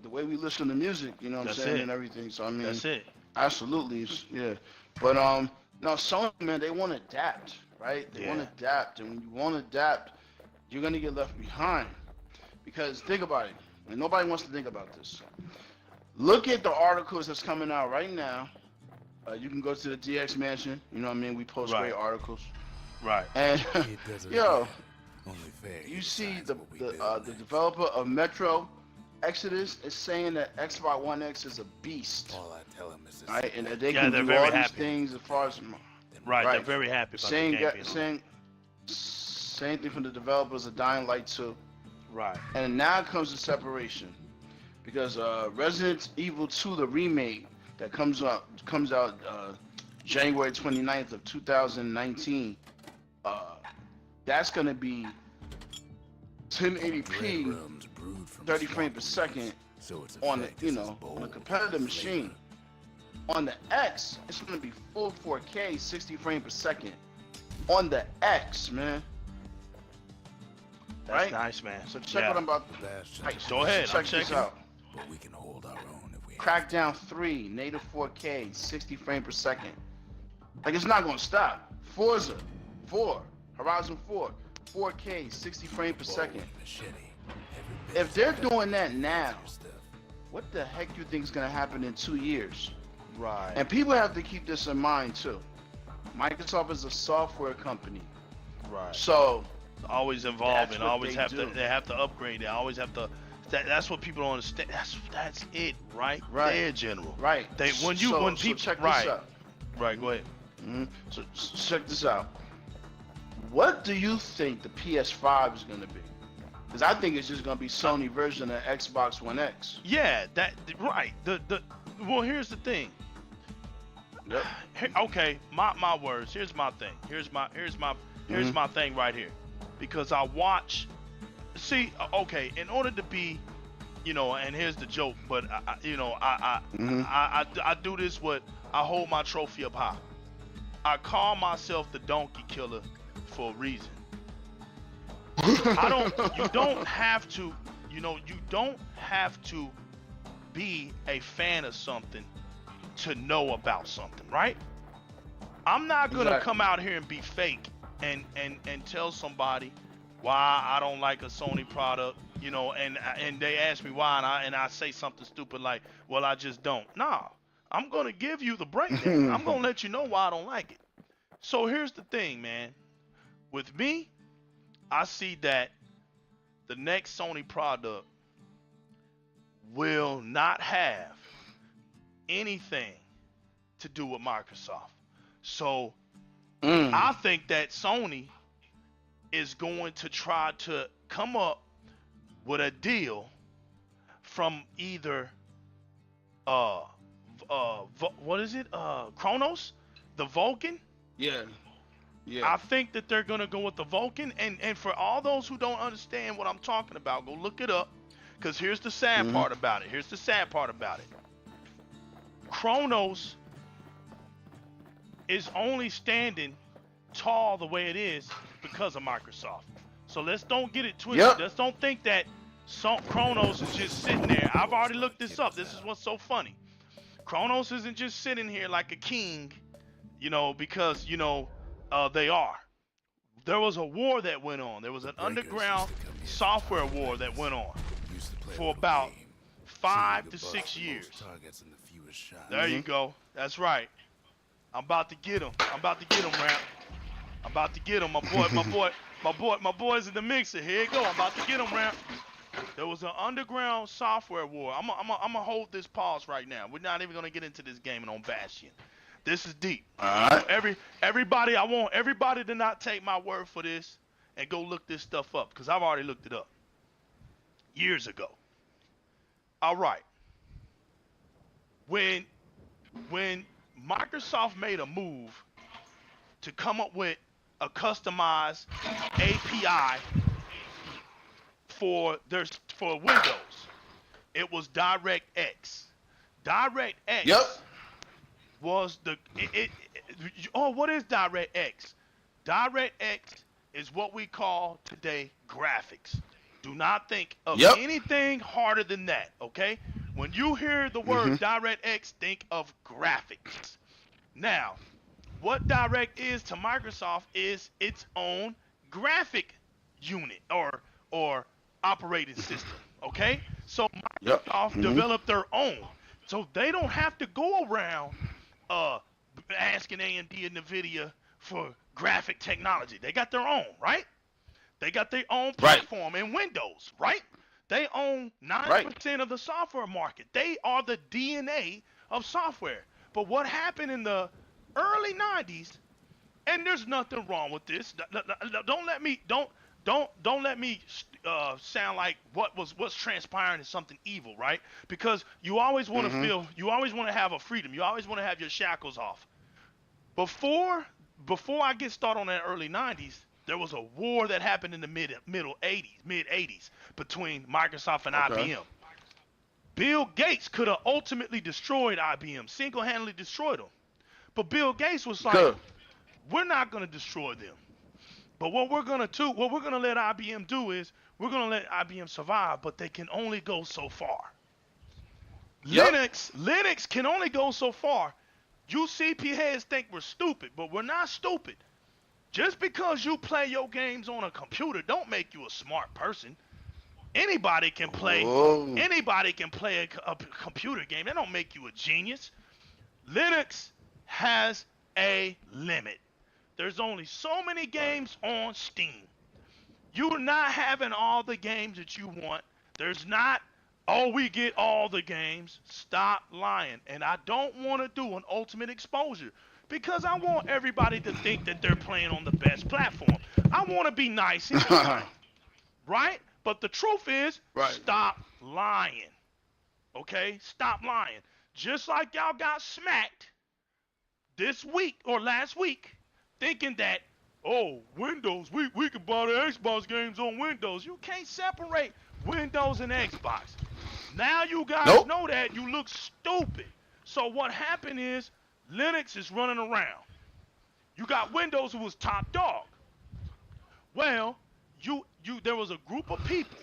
way we listen to music, you know what I'm saying, and everything. So I mean, that's it. Absolutely, yeah. But now Sony, man, they want to adapt, right? They want to adapt, and when you want to adapt, you're gonna get left behind. Because think about it, and nobody wants to think about this. Look at the articles that's coming out right now. You can go to the DX Mansion. You know what I mean? We post great articles. Right. And yo, you see the developer of Metro Exodus is saying that Xbox One X is a beast. All I tell him is right, and that they can do all these things as far as they're very happy about same thing from the developers of Dying Light 2. Right. And now comes the separation, because Resident Evil 2, the remake that comes out January 29th of 2019. That's gonna be 1080p, 30 frames per second on a competitive machine. On the X, it's gonna be full 4K, 60 frames per second. On the X, man. That's Right? nice, man. So check what I'm about. That's just Right, Go ahead, check I'm this checking. out. but we can hold our own if we Crackdown 3, native 4K, 60 frames per second. Like, it's not gonna stop. Forza 4, Horizon 4, 4K, 60 frames per second. Machete. If they're doing that now, what the heck do you think is gonna happen in 2 years? Right. And people have to keep this in mind too. Microsoft is a software company, Right. so Always evolving. That's what Always they have to. do. They have to upgrade. They always have to. That's what people don't understand. That's it, right? Right. There, General. right. They when so people check right. this out. Right. Go ahead. So check this out. What do you think the PS5 is gonna be? Because I think it's just gonna be Sony version of Xbox One X. Yeah. That right. The well, here's the thing. Yep. Okay, my words. Here's my thing. Here's my thing right here, because I watch. See, okay. In order to be, and here's the joke, but I do this. I hold my trophy up high. I call myself the donkey killer for a reason. You don't have to. You don't have to be a fan of something to know about something, right? I'm not gonna Exactly. come out here and be fake and tell somebody why I don't like a Sony product, and they ask me why, and I say something stupid like, well, I just don't. Nah, I'm gonna give you the breakdown. I'm gonna let you know why I don't like it. So here's the thing, man. With me, I see that the next Sony product will not have anything to do with Microsoft. So I think that Sony is going to try to come up with a deal from either what is it? Kronos, the Vulcan. Yeah. I think that they're gonna go with the Vulcan, and for all those who don't understand what I'm talking about, go look it up. Cause here's the sad part about it. Kronos is only standing tall the way it is because of Microsoft. So let's don't get it twisted. Yep. Let's don't think that Kronos is just sitting there. I've already looked this up. This is what's so funny. Kronos isn't just sitting here like a king, because they are. There was a war that went on. There was an underground software war that went on for about 5 to 6 years. There you go. That's right. I'm about to get him. Ramp. I'm about to get him. My boy's in the mixer. Here you go. I'm about to get him, Ramp. There was an underground software war. I'm gonna hold this pause right now. We're not even gonna get into this gaming on Bastion. This is deep. Everybody, I want everybody to not take my word for this and go look this stuff up, because I've already looked it up years ago. All right. When Microsoft made a move to come up with a customized API for Windows, it was DirectX. DirectX was what is DirectX? DirectX is what we call today graphics. Do not think of anything harder than that, okay? When you hear the word DirectX, think of graphics. Now, what Direct is to Microsoft is its own graphic unit or operating system, okay? So Microsoft developed their own. So they don't have to go around asking AMD and NVIDIA for graphic technology. They got their own, right? They got their own platform in Windows, right? They own 9% of the software market. They are the DNA of software. But what happened in the early 90s, and there's nothing wrong with this. Don't let me sound like what's transpiring is something evil, right? Because you always want to feel, you always want to have a freedom. You always want to have your shackles off. Before I get started on that early 90s, there was a war that happened in the mid 80s between Microsoft and IBM. Bill Gates could have ultimately destroyed IBM, single-handedly destroyed them. But Bill Gates was like, we're not going to destroy them. But what we're going to let IBM do is we're going to let IBM survive, but they can only go so far. Yep. Linux can only go so far. You CP heads think we're stupid, but we're not stupid. Just because you play your games on a computer don't make you a smart person. Anybody can play. Whoa. Anybody can play a computer game. That don't make you a genius. Linux has a limit. There's only so many games on Steam. You're not having all the games that you want. There's not, oh, we get all the games. Stop lying. And I don't want to do an ultimate exposure because I want everybody to think that they're playing on the best platform. I want to be nice and kind, right? But the truth is, stop lying. Okay? Stop lying. Just like y'all got smacked this week or last week thinking that, oh, Windows, we can buy the Xbox games on Windows. You can't separate Windows and Xbox. Now you guys know that. You look stupid. So what happened is Linux is running around. You got Windows who was top dog. Well, there was a group of people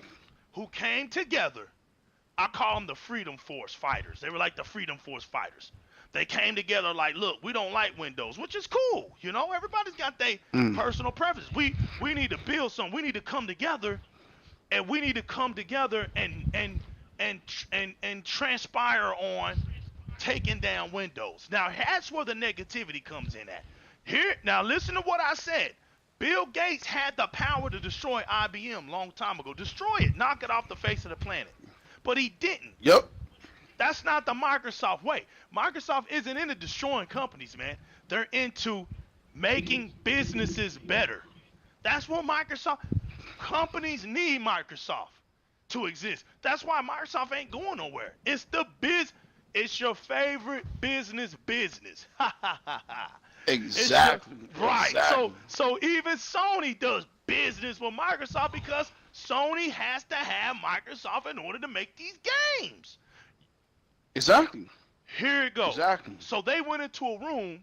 who came together. I call them the Freedom Force fighters. They were like the Freedom Force fighters. They came together like, look, we don't like Windows, which is cool. You know, everybody's got their personal preference. We need to build something. We need to come together, and we need to come together and transpire on taking down Windows. Now, that's where the negativity comes in at. Here, now listen to what I said. Bill Gates had the power to destroy IBM long time ago. Destroy it, knock it off the face of the planet. But he didn't. Yep. That's not the Microsoft way. Microsoft isn't into destroying companies, man. They're into making businesses better. That's what companies need Microsoft to exist. That's why Microsoft ain't going nowhere. It's it's your favorite business. Ha ha ha ha. Exactly. Right. Exactly. So even Sony does business with Microsoft because Sony has to have Microsoft in order to make these games. Exactly. Here it goes. Exactly. So they went into a room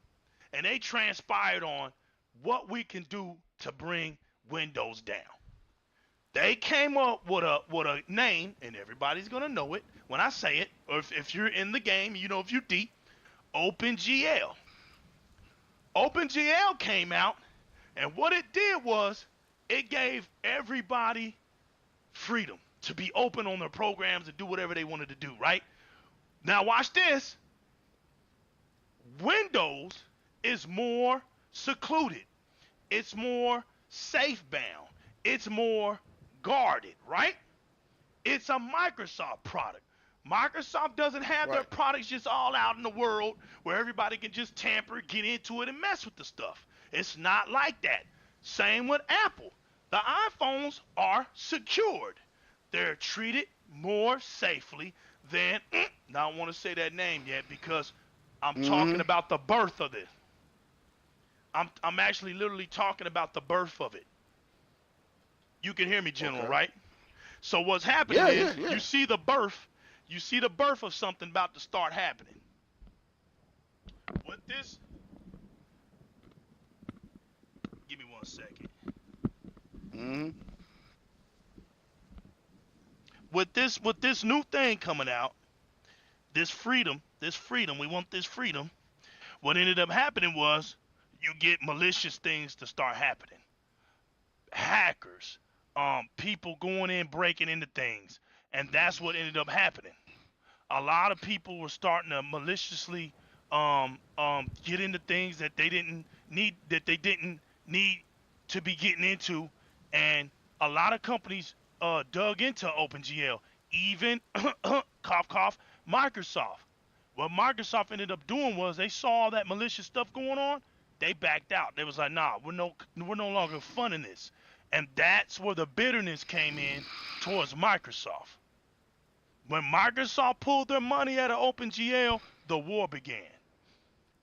and they transpired on what we can do to bring Windows down. They came up with a name, and everybody's gonna know it when I say it, or if you're in the game, you know, if you're deep, OpenGL. OpenGL came out, and what it did was it gave everybody freedom to be open on their programs and do whatever they wanted to do, right? Now watch this. Windows is more secluded. It's more safe bound. It's more guarded, right? It's a Microsoft product. Microsoft doesn't have their products just all out in the world where everybody can just tamper, get into it, and mess with the stuff. It's not like that. Same with Apple. The iPhones are secured. They're treated more safely than, now I don't want to say that name yet because I'm talking about the birth of it. I'm actually literally talking about the birth of it. You can hear me, General, right? So what's happening is you see the birth of something about to start happening. With this, give me 1 second. With this new thing coming out, this freedom, we want this freedom. What ended up happening was you get malicious things to start happening. Hackers, people going in, breaking into things. And that's what ended up happening. A lot of people were starting to maliciously get into things that they didn't need to be getting into. And a lot of companies dug into OpenGL, even cough cough, Microsoft. What Microsoft ended up doing was they saw all that malicious stuff going on, they backed out. They was like, nah, we're no longer funding this. And that's where the bitterness came in towards Microsoft. When Microsoft pulled their money out of OpenGL, the war began.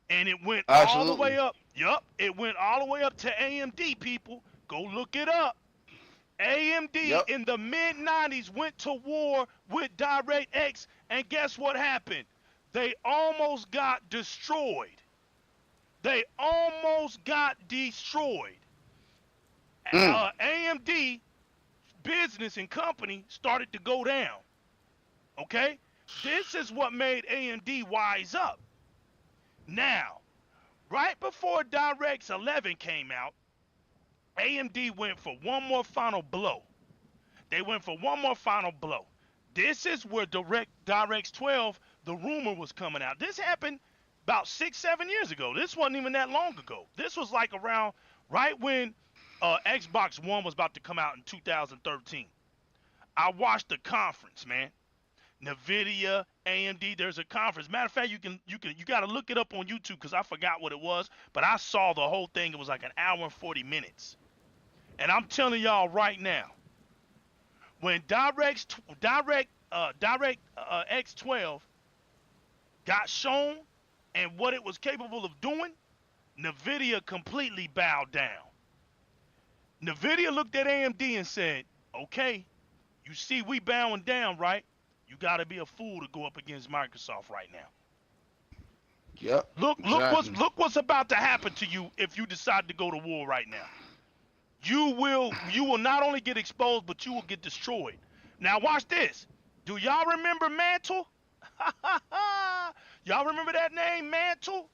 And it went all the way up. Yup, it went all the way up to AMD, people. Go look it up. AMD AMD in the mid-90s went to war with DirectX, and guess what happened? They almost got destroyed. They almost got destroyed. AMD business and company started to go down. Okay? This is what made AMD wise up. Now, right before DirectX 11 came out, AMD went for one more final blow. They went for one more final blow. This is where DirectX 12, the rumor was coming out. This happened about 6-7 years ago. This wasn't even that long ago. This was like around right when Xbox One was about to come out in 2013. I watched the conference, man. NVIDIA, AMD, there's a conference. Matter of fact, you got to look it up on YouTube because I forgot what it was, but I saw the whole thing. It was like an hour and 40 minutes. And I'm telling y'all right now, when DirectX 12 got shown and what it was capable of doing, NVIDIA completely bowed down. NVIDIA looked at AMD and said, okay, you see we bowing down, right? You got to be a fool to go up against Microsoft right now. Yep. Look what's about to happen to you if you decide to go to war right now. You will not only get exposed, but you will get destroyed. Now watch this. Do y'all remember Mantle? Y'all remember that name, Mantle?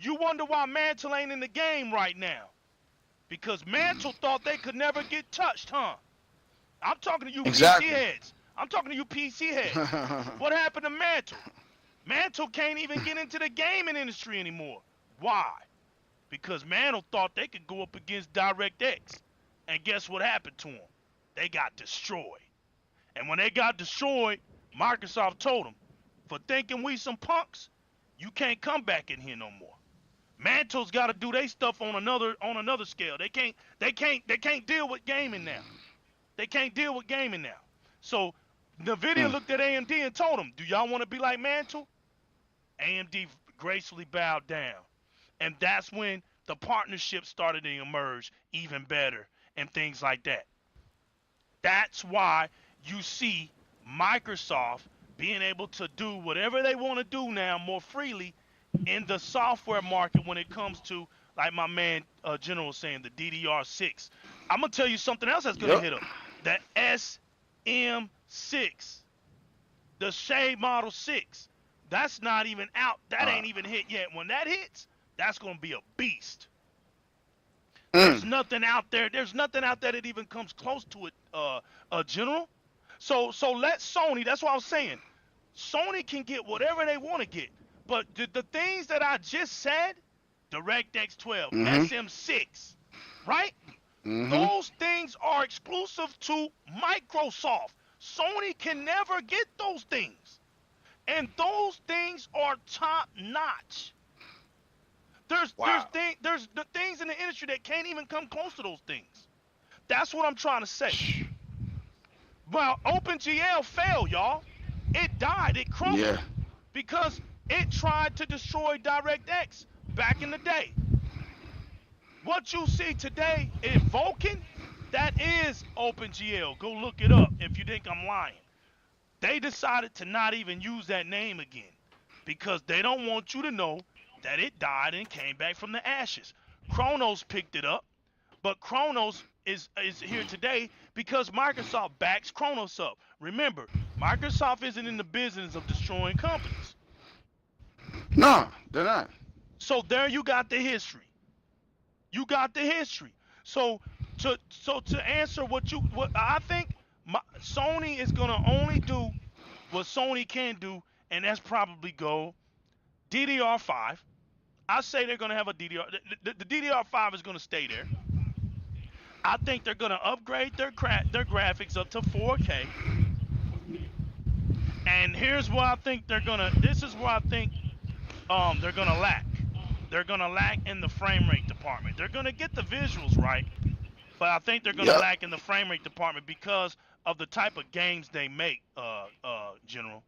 You wonder why Mantle ain't in the game right now. Because Mantle thought they could never get touched, huh? I'm talking to you PC heads. I'm talking to you PC heads. What happened to Mantle? Mantle can't even get into the gaming industry anymore. Why? Because Mantle thought they could go up against DirectX. And guess what happened to them? They got destroyed. And when they got destroyed, Microsoft told them, for thinking we some punks, you can't come back in here no more. Mantle's got to do their stuff on another scale. They can't deal with gaming now. They can't deal with gaming now. So NVIDIA looked at AMD and told them, do y'all want to be like Mantle? AMD gracefully bowed down. And that's when the partnership started to emerge even better and things like that. That's why you see Microsoft being able to do whatever they want to do now more freely in the software market when it comes to, like my man General was saying, the DDR6. I'm going to tell you something else that's going to hit them. The SM6, the Shade Model 6, that's not even out. That ain't even hit yet. When that hits, that's going to be a beast. There's nothing out there. There's nothing out there that even comes close to it, General. So let Sony, that's what I was saying. Sony can get whatever they want to get. But the things that I just said, DirectX 12, SM6, right? Those things are exclusive to Microsoft. Sony can never get those things. And those things are top notch. There's the things in the industry that can't even come close to those things. That's what I'm trying to say. Well, OpenGL failed, y'all. It died. It crumbled because it tried to destroy DirectX back in the day. What you see today in Vulkan, that is OpenGL. Go look it up if you think I'm lying. They decided to not even use that name again because they don't want you to know that it died and came back from the ashes. Kronos picked it up, but Kronos is here today because Microsoft backs Kronos up. Remember, Microsoft isn't in the business of destroying companies. No, they're not. So there you got the history. You got the history. So to answer what I think, Sony is gonna only do what Sony can do, and that's probably go DDR5. I say they're gonna have a DDR. The DDR5 is gonna stay there. I think they're gonna upgrade their graphics up to 4K. And here's where I think they're gonna. This is where I think they're gonna lack. They're gonna lack in the frame rate department. They're gonna get the visuals right, but I think they're gonna lack in the frame rate department because of the type of games they make. General,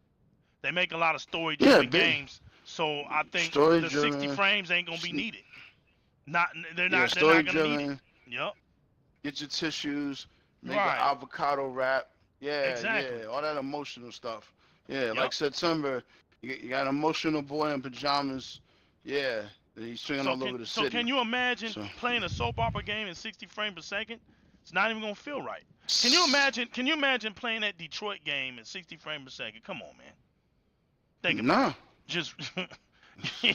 they make a lot of story-driven games, so I think the 60 frames ain't gonna be needed. They're not gonna need it. Yep. Get your tissues. make an Right. avocado wrap. Yeah, Exactly. yeah, all that emotional stuff. Yeah, like Yep. September, you got an emotional boy in pajamas. Yeah, he's swinging So all over the can city. you imagine So, playing a soap opera game in 60 frames per second? It's not even gonna feel right. Can you imagine playing that Detroit game in 60 frames per second? Come on, man. Think about nah. it. Just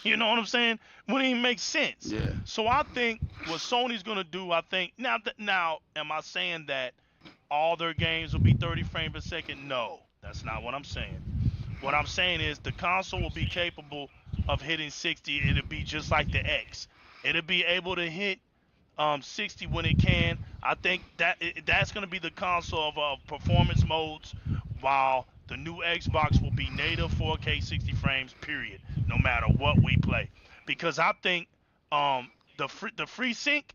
you know what I'm saying? Wouldn't even make sense. Yeah. So I think what Sony's gonna do, I think now, am I saying that all their games will be 30 frames per second? No, that's not what I'm saying. What I'm saying is the console will be capable of hitting 60. It'll be just like the X. It'll be able to hit 60 when it can. I think that's going to be the console of performance modes, while the new Xbox will be native 4K 60 frames. Period. No matter what we play, because I think the free sync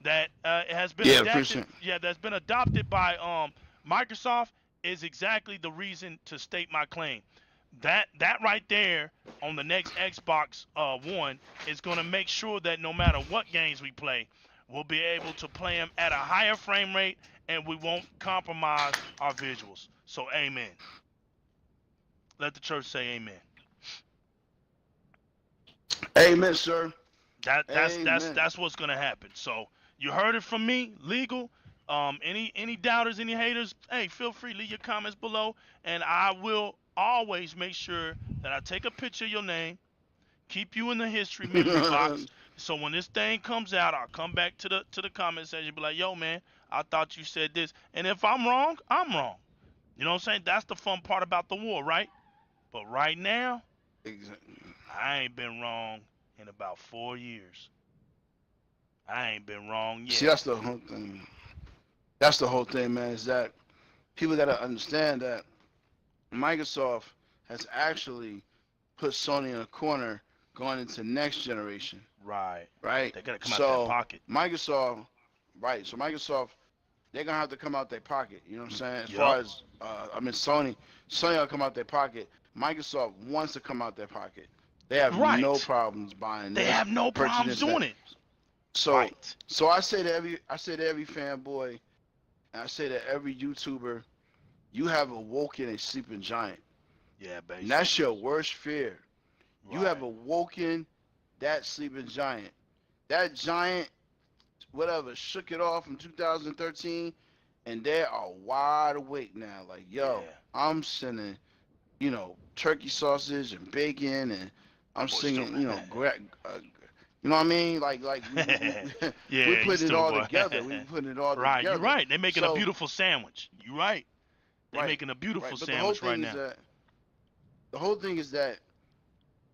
that has been Yeah, adapted, appreciate. yeah, that's been adopted by Microsoft is exactly the reason to state my claim. That right there on the next Xbox One is going to make sure that no matter what games we play, we'll be able to play them at a higher frame rate and we won't compromise our visuals. So amen. Let the church say amen. Amen, sir. That's Amen. that's what's gonna happen. So you heard it from me, legal. Any doubters, any haters, hey, feel free, leave your comments below, and I will always make sure that I take a picture of your name, keep you in the history memory box. So when this thing comes out, I'll come back to the comment section, be like, yo, man, I thought you said this, and if I'm wrong, I'm wrong. You know what I'm saying? That's the fun part about the war, right? But right now, Exactly. I ain't been wrong in about 4 years. I ain't been wrong See, yet. that's the whole thing. That's the whole thing, man. Is that people gotta understand that Microsoft has actually put Sony in a corner going into next generation, Right. right? They gotta come out that So pocket. Microsoft, right? So Microsoft, they're gonna have to come out their pocket. You know what I'm saying? As Yup. far as Sony will come out their pocket. Microsoft wants to come out their pocket. They have no Right. problems buying They this, have no problems purchasing that. doing it. So, Right. so I say to every fanboy, and I say to every YouTuber, you have awoken a sleeping giant. Yeah, And that's basically. your worst fear. You have Right. awoken that sleeping giant. That giant, whatever, shook it off in 2013, and they are wide awake now. Like, yo, Yeah. I'm sending, turkey sausage and bacon, and That I'm boy still. singing, you know what I mean? Like we Yeah, you put it still a all boy. together. We put it all Right. You're together. right. They're making a So, beautiful sandwich. You're right. They're right, making a beautiful right. But the whole sandwich right thing is now. that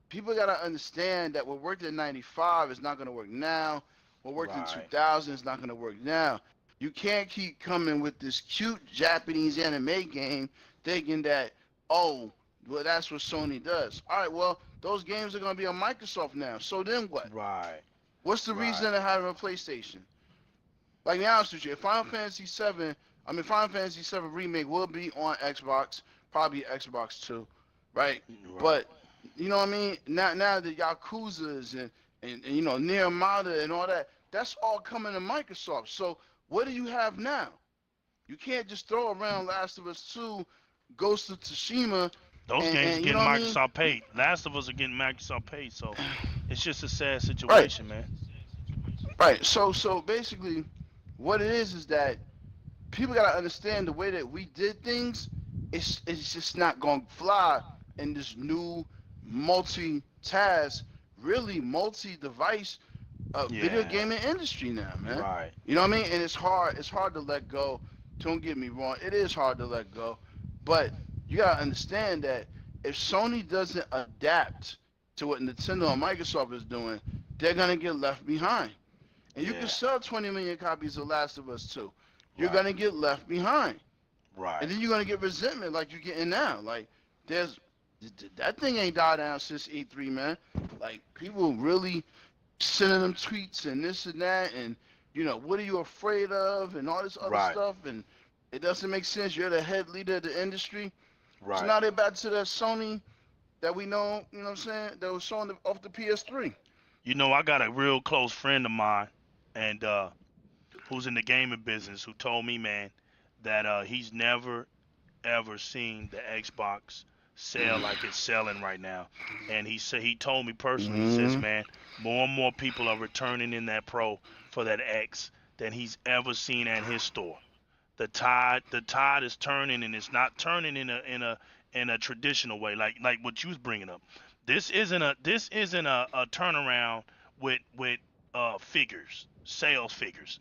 people gotta understand that what worked in '95 is not gonna work now. What worked in Right. 2000 is not gonna work now. You can't keep coming with this cute Japanese anime game thinking that, oh, well, that's what Sony does. All right, well, those games are gonna be on Microsoft now. So then what? Right. What's the Right. reason of having a PlayStation? Like, to be honest with you, if Final Fantasy 7 remake will be on Xbox, probably Xbox 2, right? Right. But you know what I mean? Now the Yakuzas and Nier Automata and all that, that's all coming to Microsoft. So what do you have now? You can't just throw around Last of Us 2, Ghost of Tsushima, Those games are and you know getting what I mean? Microsoft paid. Last of Us are getting Microsoft paid. So it's just a sad Right, situation, man. right. So basically, what it is that people gotta understand the way that we did things. It's just not gonna fly in this new multi-task, really multi-device video Yeah. gaming industry now, man. Right. You know what I mean? And it's hard. It's hard to let go. Don't get me wrong. It is hard to let go, but you gotta understand that if Sony doesn't adapt to what Nintendo and Microsoft is doing, they're gonna get left behind. And you can Yeah. sell 20 million copies of Last of Us 2. You're Right. gonna get left behind, Right. and then you're gonna get resentment like you're getting now. Like there's that thing ain't died down since E3, man. Like people really sending them tweets and this and that, and what are you afraid of, and all this other Right. stuff, and it doesn't make sense. You're the head leader of the industry, so Right. now they're back to that Sony that we know. You know what I'm saying? That was showing off the PS3. I got a real close friend of mine, and who's in the gaming business, who told me, man, that he's never ever seen the Xbox sell like it's selling right now. And he told me personally, he says, Mm-hmm. man, more and more people are returning in that Pro for that X than he's ever seen at his store. The tide is turning, and it's not turning in a traditional way, like what you was bringing up. This isn't a turnaround with figures, sales figures.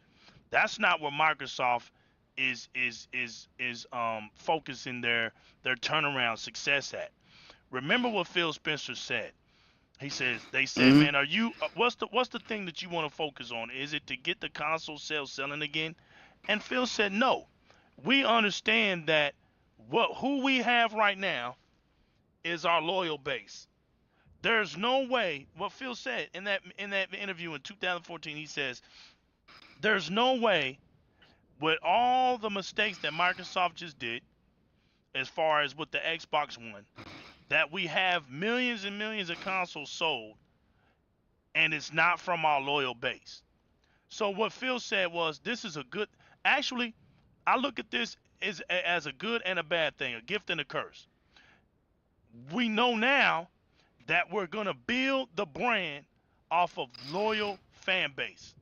That's not where Microsoft is focusing their turnaround success at. Remember what Phil Spencer said. They said, Mm-hmm. man, are you what's the thing that you want to focus on? Is it to get the console sales selling again? And Phil said, no. We understand that who we have right now is our loyal base. There's no way. What Phil said in that interview in 2014, he says, there's no way with all the mistakes that Microsoft just did, as far as with the Xbox One, that we have millions and millions of consoles sold, and it's not from our loyal base. So what Phil said was, this is a good. Actually, I look at this as a good and a bad thing, a gift and a curse. We know now that we're gonna build the brand off of loyal fan base.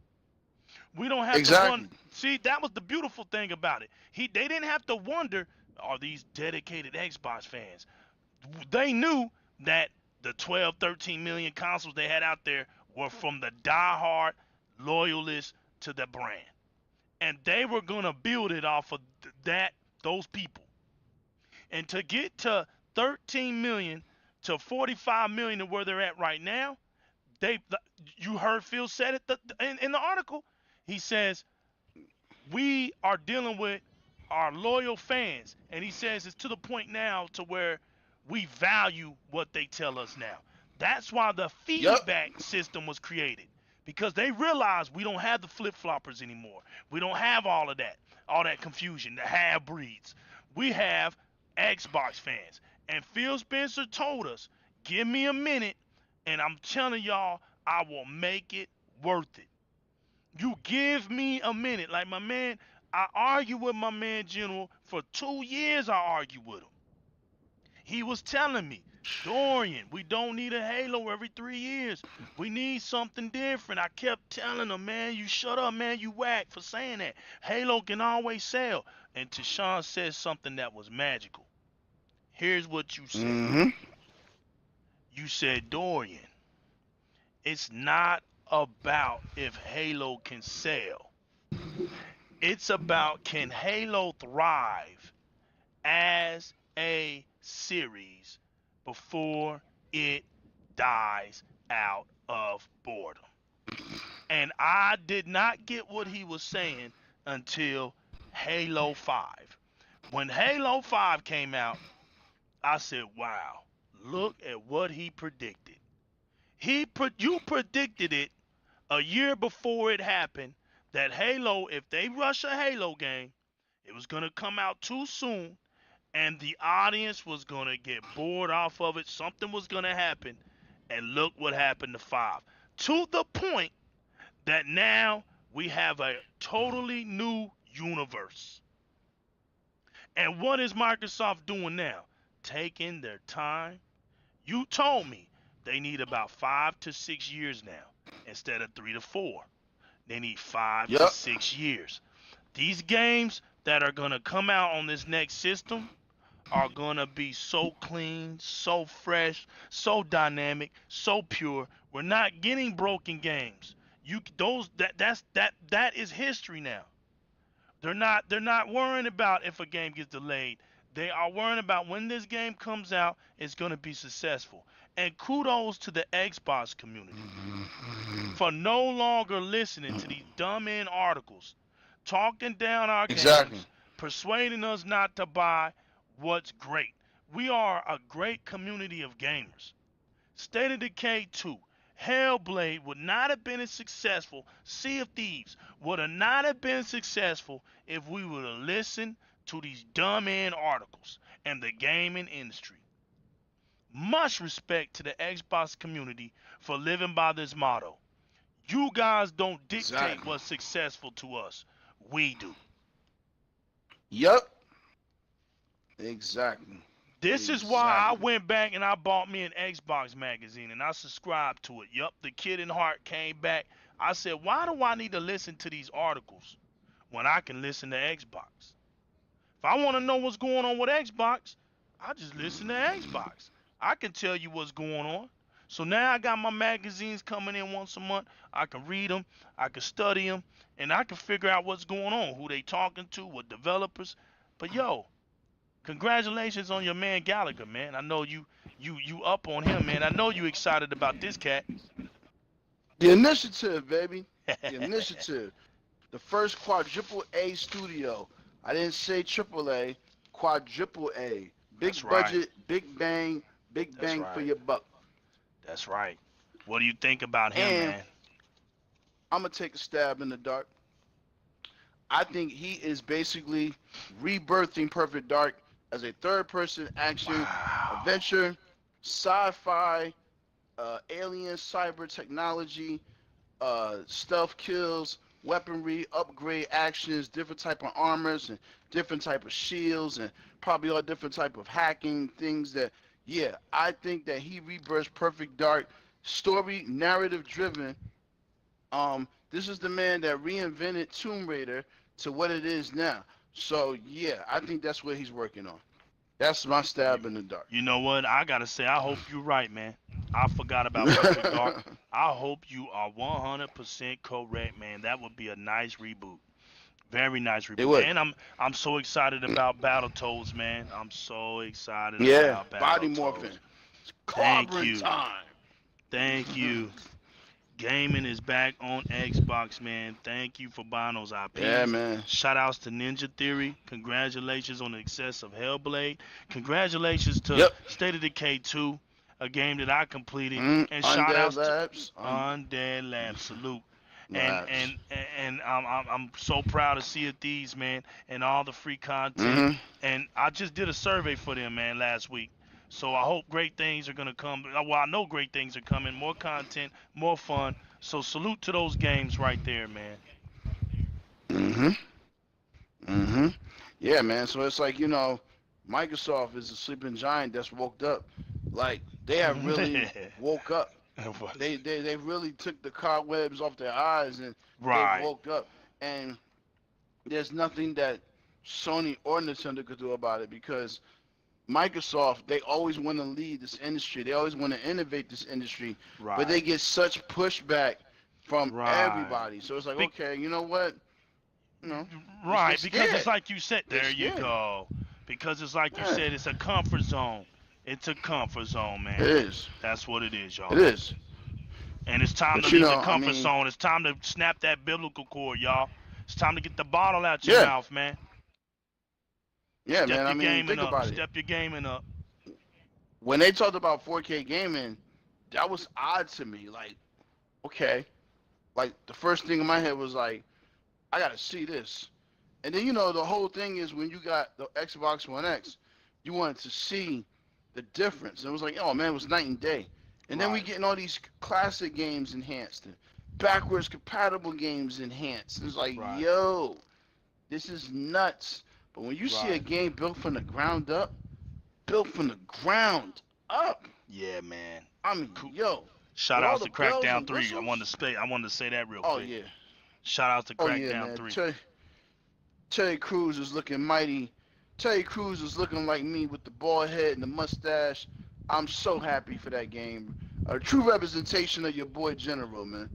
We don't have to Exactly. wonder. See, that was the beautiful thing about it. They didn't have to wonder, are these dedicated Xbox fans? They knew that the 12, 13 million consoles they had out there were from the diehard loyalists to the brand. And they were going to build it off of those people. And to get to 13 million to 45 million to where they're at right now, they you heard Phil said it in the article. He says, we are dealing with our loyal fans, and he says it's to the point now to where we value what they tell us now. That's why the Yep. feedback system was created, because they realize we don't have the flip-floppers anymore. We don't have all that confusion, the half-breeds. We have Xbox fans. And Phil Spencer told us, give me a minute, and I'm telling y'all, I will make it worth it. You give me a minute. Like my man, I argued with my man General for 2 years. I argued with him. He was telling me, Dorian, we don't need a Halo every 3 years. We need something different. I kept telling him, man, you shut up, man, you whack for saying that. Halo can always sell. And Tashawn said something that was magical. Here's what you said. Mm-hmm. You said, Dorian, it's not about if Halo can sell. It's about, can Halo thrive as a series before it dies out of boredom. And I did not get what he was saying until Halo 5. When Halo 5 came out, I said, wow, look at what he predicted. You predicted it a year before it happened, that Halo, if they rush a Halo game, it was going to come out too soon, and the audience was going to get bored off of it. Something was going to happen, and look what happened to 5. To the point that now we have a totally new universe. And what is Microsoft doing now? Taking their time. You told me they need about 5 to 6 years now instead of 3 to 4. They need 5 to Yep. 6 years. These games that are going to come out on this next system are going to be so clean, so fresh, so dynamic, so pure. We're not getting broken games. That is history now. They're not worrying about if a game gets delayed. They are worrying about when this game comes out, it's going to be successful. And kudos to the Xbox community for no longer listening to these dumb end articles, talking down our Exactly. games, persuading us not to buy what's great. We are a great community of gamers. State of Decay 2, Hellblade would not have been as successful. Sea of Thieves would have not have been successful if we would have listened to these dumb end articles and the gaming industry. Much respect to the Xbox community for living by this motto. You guys don't dictate Exactly. what's successful to us. we do. Yup. Exactly. This is why I Exactly. went back and I bought me an Xbox magazine and I subscribed to it. Yup, the kid in heart came back. I said, why do I need to listen to these articles when I can listen to Xbox? If I want to know what's going on with Xbox, I just listen to Xbox. I can tell you what's going on. So now I got my magazines coming in once a month. I can read them, I can study them, and I can figure out what's going on, who they talking to, what developers. But yo, congratulations on your man Gallagher, man. I know you up on him, man. I know you excited about this cat. The initiative, baby. The initiative. The first quadruple A studio. I didn't say triple A, quadruple A. Big That's right. budget, big That's bang for right. your buck. That's right. What do you think about him, And man? I'm gonna take a stab in the dark. I think he is basically rebirthing Perfect Dark as a third-person action Wow. adventure, sci-fi, alien cyber technology, stealth kills, weaponry, upgrade actions, different type of armors and different type of shields and probably all different type of hacking things that yeah, I think that he rebirths Perfect Dark, story narrative driven. This is the man that reinvented Tomb Raider to what it is now. So yeah, I think that's what he's working on. That's my You, stab in the dark. you know what? I gotta say, I hope you're right, man. I forgot about Perfect Dark. I hope you are 100% correct, man. That would be a nice reboot. Very nice It reboot. would. And I'm so excited about Battletoads, man. I'm so excited Yeah, about body morphing. Battletoads. It's Thank clobbering you. time. Thank you. Gaming is back on Xbox, man. Thank you for buying those Yeah, IPs. man. Shout outs to Ninja Theory. Congratulations on the success of Hellblade. Congratulations to Yep. State of Decay 2, a game that I completed. And shout Undead outs to Labs. Undead Lab. Salute. And Labs. and and I'm so proud of Sea of Thieves, man, and all the free content. Mm-hmm. And I just did a survey for them, man, last week. So I hope great things are gonna come. Well, I know great things are coming. More content, more fun. So salute to those games right there, man. Mm-hmm. Mm-hmm. Yeah, man. So it's like, Microsoft is a sleeping giant that's woke up. Like they have really woke up. They really took the cobwebs off their eyes and they've Right, woke up. And there's nothing that Sony or Nintendo could do about it because Microsoft, they always want to lead this industry. They always want to innovate this industry, but they right, get such pushback from right. everybody. So it's like, Be- okay, you know what? You know, they right, because it's scared. like you said. They There you scared. go. Because it's like you Yeah, said. It's a comfort zone. It's a comfort zone, it man. is. That's what it is, It y'all. is. And it's time to But leave the I comfort mean, zone. It's time to snap that biblical cord, y'all. It's time to get the bottle out your yeah, mouth, man. yeah, Step man. I your mean, gaming think up. about it. Step your gaming up. When they talked about 4K gaming, that was odd to me. Like, okay, like the first thing in my head was like, I gotta see this. And then the whole thing is when you got the Xbox One X, you wanted to see the difference. It was like, oh man, it was night and day. And then we Right, getting all these classic games enhanced and backwards compatible games enhanced. It's like, right, yo, this is nuts. But when you see a right. game built from the ground up, Yeah, man. I mean, Cool. yo, Shout with all outs the to bells Crackdown and 3. whistles. I wanted to say that real Oh quick. yeah, Shout outs to oh yeah, Crackdown man. 3. Terry Crews is looking mighty. Terry Crews is looking like me with the bald head and the mustache. I'm so happy for that game. A true representation of your boy General, man.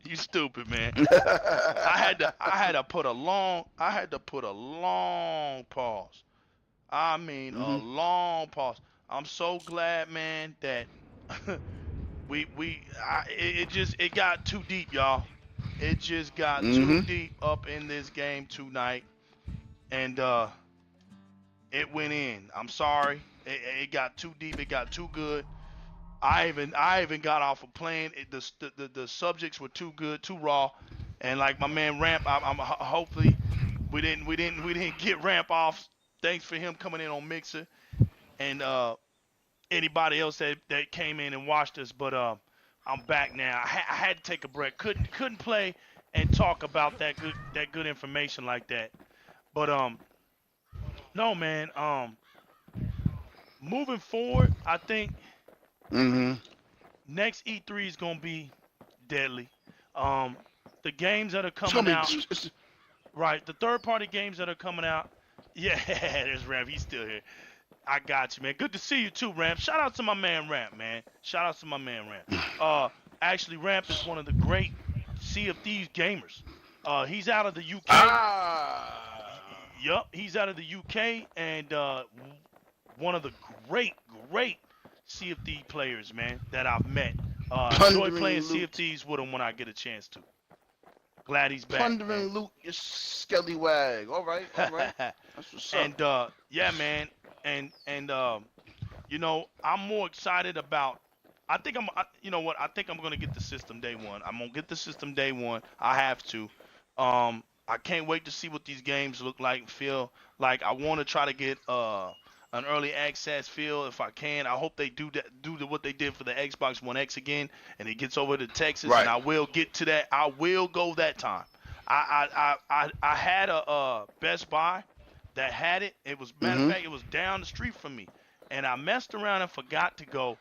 You stupid, man. I had to put a long pause. I mean a Mhm. long pause. I'm so glad, man, that it got too deep, y'all. It just got too Mhm. deep up in this game tonight, and it went in. I'm sorry. It got too deep. It got too good. I even got off of playing. The subjects were too good, too raw, and like my man Ramp, I'm hopefully we didn't get Ramp off. Thanks for him coming in on Mixer and anybody else that came in and watched us. But I'm back now. I had to take a break. Couldn't play and talk about that good information like that. But no man, moving forward, I think Mm-hmm. next E3 is gonna be deadly. The games that are It's coming gonna out, be. right? The third party games that are coming out. Yeah, there's Ramp. He's still here. I got you, man. Good to see you too, Ramp. Shout out to my man Ramp, man. Shout out to my man Ramp. Actually, Ramp is one of the great Sea of Thieves gamers. He's out of the UK. Ah. Yup, he's out of the UK and one of the great Sea of Thieves players, man, that I've met. Enjoy Plundering playing Sea of loot. Thieves with him when I get a chance to. Glad he's back, Plundering loot, you skellywag. All right, all right. man. That's what's up. And yeah, man, and you know, I'm more excited about. You know what? I think I'm gonna get the system day one. I'm gonna get the system day one. I have to. I can't wait to see what these games look like and feel like. I want to try to get an early access feel if I can. I hope they do what they did for the Xbox One X again, and it gets over to Texas. Right. And I will get to that. I will go that time. I had a Best Buy that had it. It was matter of fact, it was down the street from me, and I messed around and forgot to go.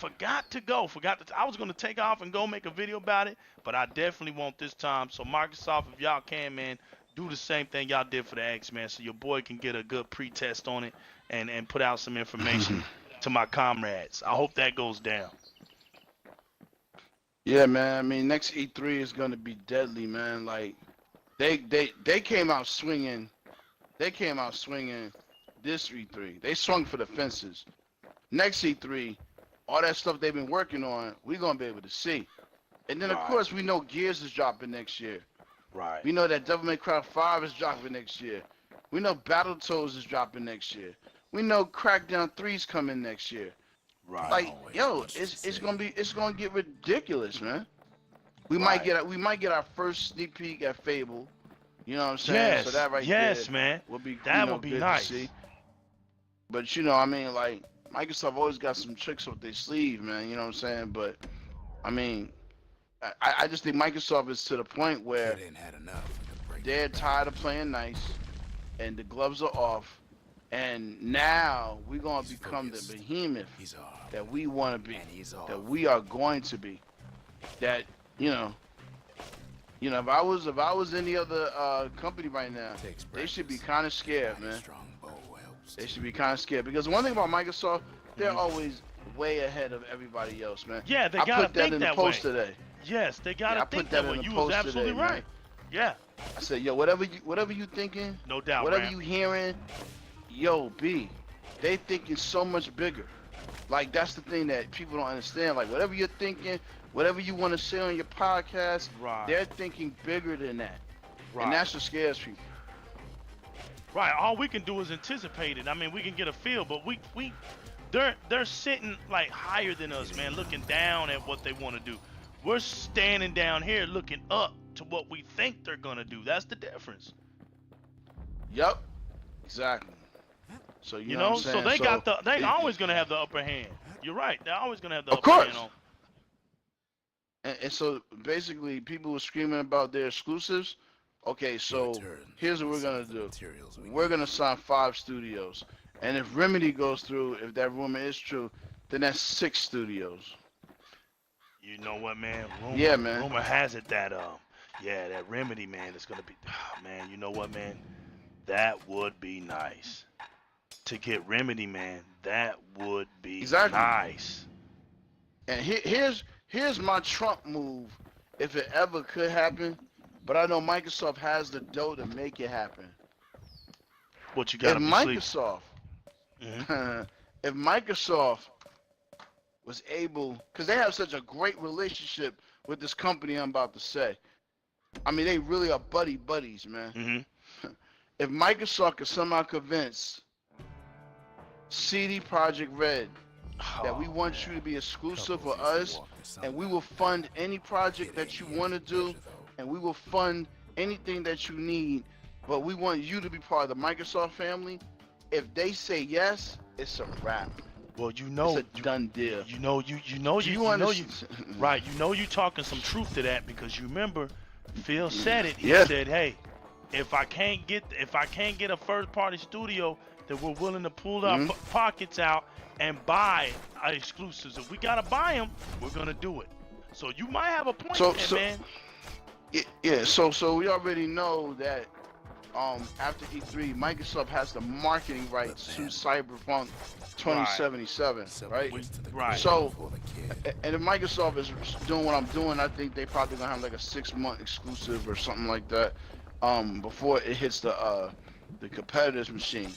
I was gonna take off and go make a video about it, but I definitely won't this time. So Microsoft, if y'all can, man, do the same thing y'all did for the X, man, so your boy can get a good pre-test on it and put out some information to my comrades. I hope that goes down. Yeah, man. I mean, next E3 is gonna be deadly, man. Like, they came out swinging. They came out swinging this E3. They swung for the fences. Next E3, all that stuff they've been working on, we're gonna be able to see. And then of Right. course we know Gears is dropping next year. Right. We know that Devil May Cry 5 is dropping next year. We know Battletoads is dropping next year. We know Crackdown 3 is coming next year. Right. Like, Always yo, much to it's say. gonna get ridiculous, man. We Right. might get our first sneak peek at Fable. You know what I'm saying? Yes. So that right yes, there man. will be That would would be nice. to see. But you know, I mean, like Microsoft always got some tricks up their sleeve, man. You know what I'm saying? But I mean, I just think Microsoft is to the point where Kid ain't had enough. He could break they're it back. tired of playing nice, and the gloves are off, and now we're gonna He's become the focused. behemoth He's off. that we want to be, And he's off. that we are going to be. That if I was any other company right now, Takes they should be practice. kind of scared, Mighty man. strong bow helps. They should be kind of scared because one thing about Microsoft, they're always way ahead of everybody else, man. Yeah, they I gotta put that think in the that post way. today. Yes, they gotta I think put that that way. in the You was post absolutely today, man. right. Yeah, I said, yo, whatever you thinking, no doubt, whatever man. you hearing, yo, B, they thinking so much bigger. Like that's the thing that people don't understand. Like whatever you're thinking, whatever you want to say on your podcast, Right. they're thinking bigger than that, Right. and that's what scares people. Right. All we can do is anticipate it. I mean, we can get a feel, but they're sitting like higher than us, man, looking down at what they want to do. We're standing down here looking up to what we think they're gonna do. That's the difference. Yup, exactly. So you You know, know, what I'm so saying? they got the they it- always gonna have the upper hand. You're right. They're always gonna have the Of upper hand course. on. And so basically, people were screaming about their exclusives. Okay, so Return. here's what we're Some gonna of the do. materials we We're need. gonna sign 5 studios, and if Remedy goes through, if that rumor is true, then that's 6 studios. You know what, man? Yeah, man. Rumor has it that yeah, that Remedy, man, is gonna be man. You know what, man? That would be nice to get Remedy, man. That would be Exactly. nice. And here's my Trump move, if it ever could happen. But I know Microsoft has the dough to make it happen. What you If got up your sleeve? Microsoft, Mhm. if Microsoft was able, because they have such a great relationship with this company I'm about to say. I mean, they really are buddies, man. Mhm. If Microsoft could somehow convince CD Projekt Red that we Oh, want man. you to be exclusive for Couples used us, to walk to some and we level. will fund any project It that ain't you easy want to do, pleasure, though. and we will fund anything that you need, but we want you to be part of the Microsoft family. If they say yes, it's a wrap. Well, you know, It's a done deal. you know, Do you understand? right. You know, you talking some truth to that because you remember Phil said it. He Yeah. said, "Hey, if I can't get a first-party studio that we're willing to pull our pockets out and buy our exclusives, if we gotta buy them, we're gonna do it." So you might have a point there, man. Yeah. So we already know that after E3, Microsoft has the marketing rights to Cyberpunk 2077, right? Right. So, and if Microsoft is doing what I'm doing, I think they probably gonna have like a 6-month exclusive or something like that, before it hits the competitors' machine.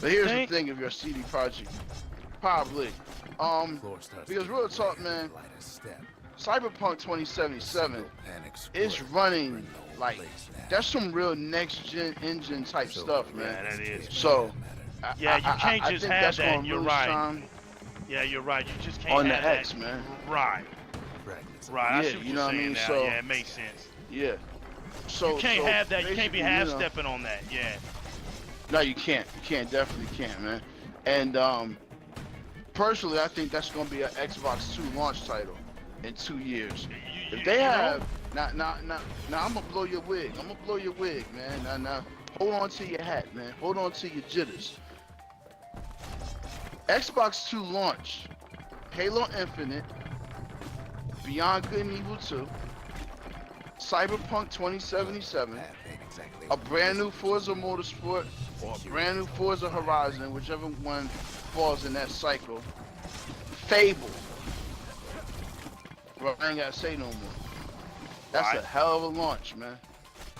But here's the thing: if you're a CD Projekt, probably, because real talk, man, Cyberpunk 2077 is running like that's some real next-gen engine type stuff, man. Yeah, that is. So. Yeah, you can't just have that. You're right. Shine Yeah, you're right. You just can't on have the that. X, man. Right. Right. I see what you you're know what I saying mean? now. So, Yeah, it makes sense. Yeah. So you can't have that. You can't be basically, half-stepping on that. Yeah. No, you can't. You can't. Definitely can't, man. And personally, I think that's gonna be an Xbox 2 launch title in 2 years. If they have, now, I'm gonna blow your wig. I'm gonna blow your wig, man. Now, hold on to your hat, man. Hold on to your jitters. Xbox 2 launch, Halo Infinite, Beyond Good and Evil 2, Cyberpunk 2077, a brand new Forza Motorsport, or a brand new Forza Horizon, whichever one falls in that cycle, Fable. Bro, I ain't gotta say no more. That's a hell of a launch, man.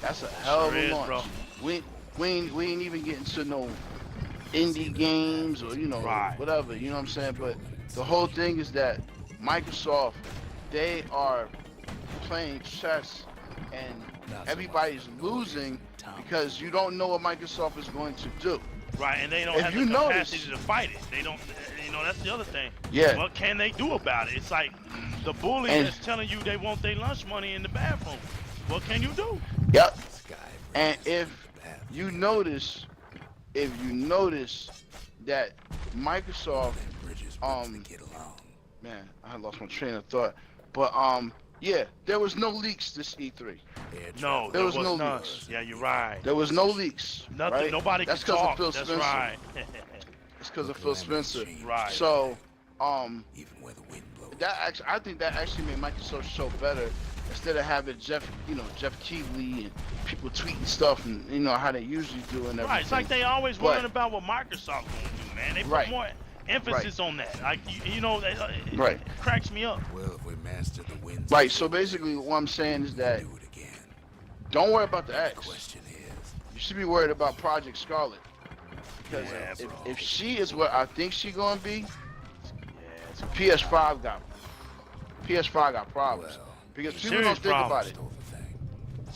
That's a hell of a launch. Bro. We ain't even getting to no indie games or whatever, you know what I'm saying? But the whole thing is that Microsoft, they are playing chess and everybody's losing because you don't know what Microsoft is going to do. Right, and they don't have the capacity to fight it. They don't, that's the other thing. Yeah. What can they do about it? It's like the bully is telling you they want their lunch money in the bathroom. What can you do? Yep. And if you notice that Microsoft, man, I lost my train of thought. But yeah, there was no leaks this E3. No, there was no none. leaks. Yeah, you're right. There was no leaks. Nothing. Right? Nobody That's can talk. Of Phil Spencer. Right. It's because of Phil Spencer. Right. So Even where the wind blows. I think that actually made Microsoft's show better. Instead of having Jeff Keighley and people tweeting stuff and how they usually do and everything. Right, it's like they always worrying about what Microsoft gonna do, man. They put more emphasis on that. Like it cracks me up. Well, if we master the winds. Right. So basically, what I'm saying is that don't worry about the X. Question is, You should be worried about Project Scarlet because if she is what I think she gonna be, PS5 got problems. Because people don't think about it.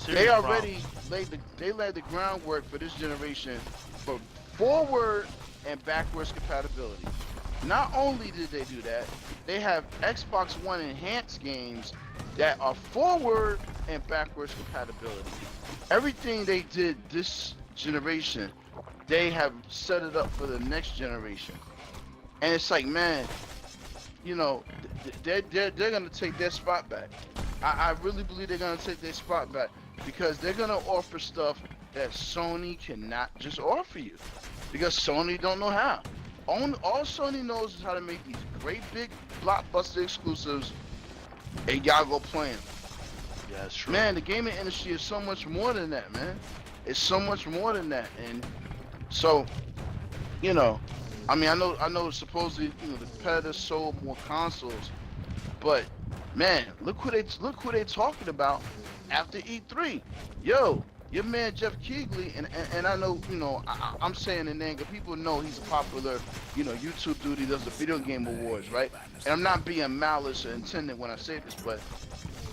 They already laid the groundwork for this generation for forward and backwards compatibility. Not only did they do that, they have Xbox One enhanced games that are forward and backwards compatibility. Everything they did this generation, they have set it up for the next generation. And it's like, man, they're gonna take their spot back. I really believe they're gonna take their spot back because they're gonna offer stuff that Sony cannot just offer you because Sony don't know how. All Sony knows is how to make these great big blockbuster exclusives, and y'all go play them. Yeah, that's true. Man, the gaming industry is so much more than that, man. It's so much more than that, and so, I mean, I know. Supposedly, the competitors sold more consoles, but man, look who they talking about after E3. Yo, your man Jeff Keighley, and I know, I'm saying the name because people know he's a popular, YouTube dude. He does the video game awards, right? And I'm not being malice or intended when I say this, but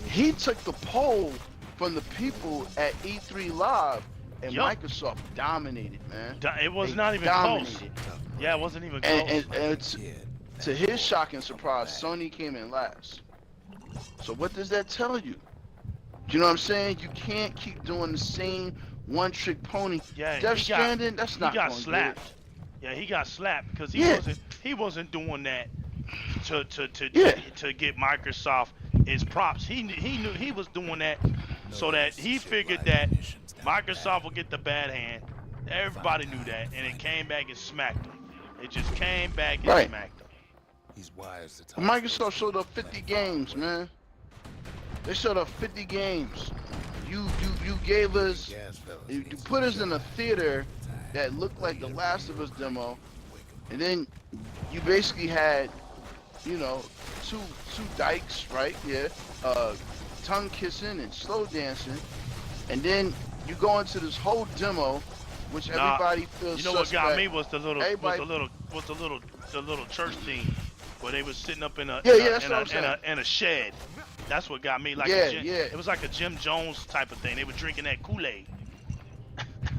he took the poll from the people at E3 Live, and Microsoft dominated, man. It was not even close. Yeah, it wasn't even close. And to his shocking surprise, Sony came in last. So what does that tell you? You know what I'm saying? You can't keep doing the same one-trick pony. Yeah, Death Stranding, that's not going to He got slapped. Yeah, he got slapped because he wasn't doing that to get Microsoft his props. He knew he was doing that so that he figured that Microsoft would get the bad hand. Everybody knew that, and it came back and smacked them. It just came back and Right. smacked them. He's wise to talk. Microsoft showed up 50 games, man. They showed up 50 games. You gave us, you put us in a theater that looked like the Last of Us demo, and then you basically had, you know, two dykes, right? Yeah, tongue kissing and slow dancing, and then you go into this whole demo, which everybody feels. You know what suspect. got me was the little church theme where they was sitting up in a shed. That's what got me. Like it was like a Jim Jones type of thing. They were drinking that Kool-Aid.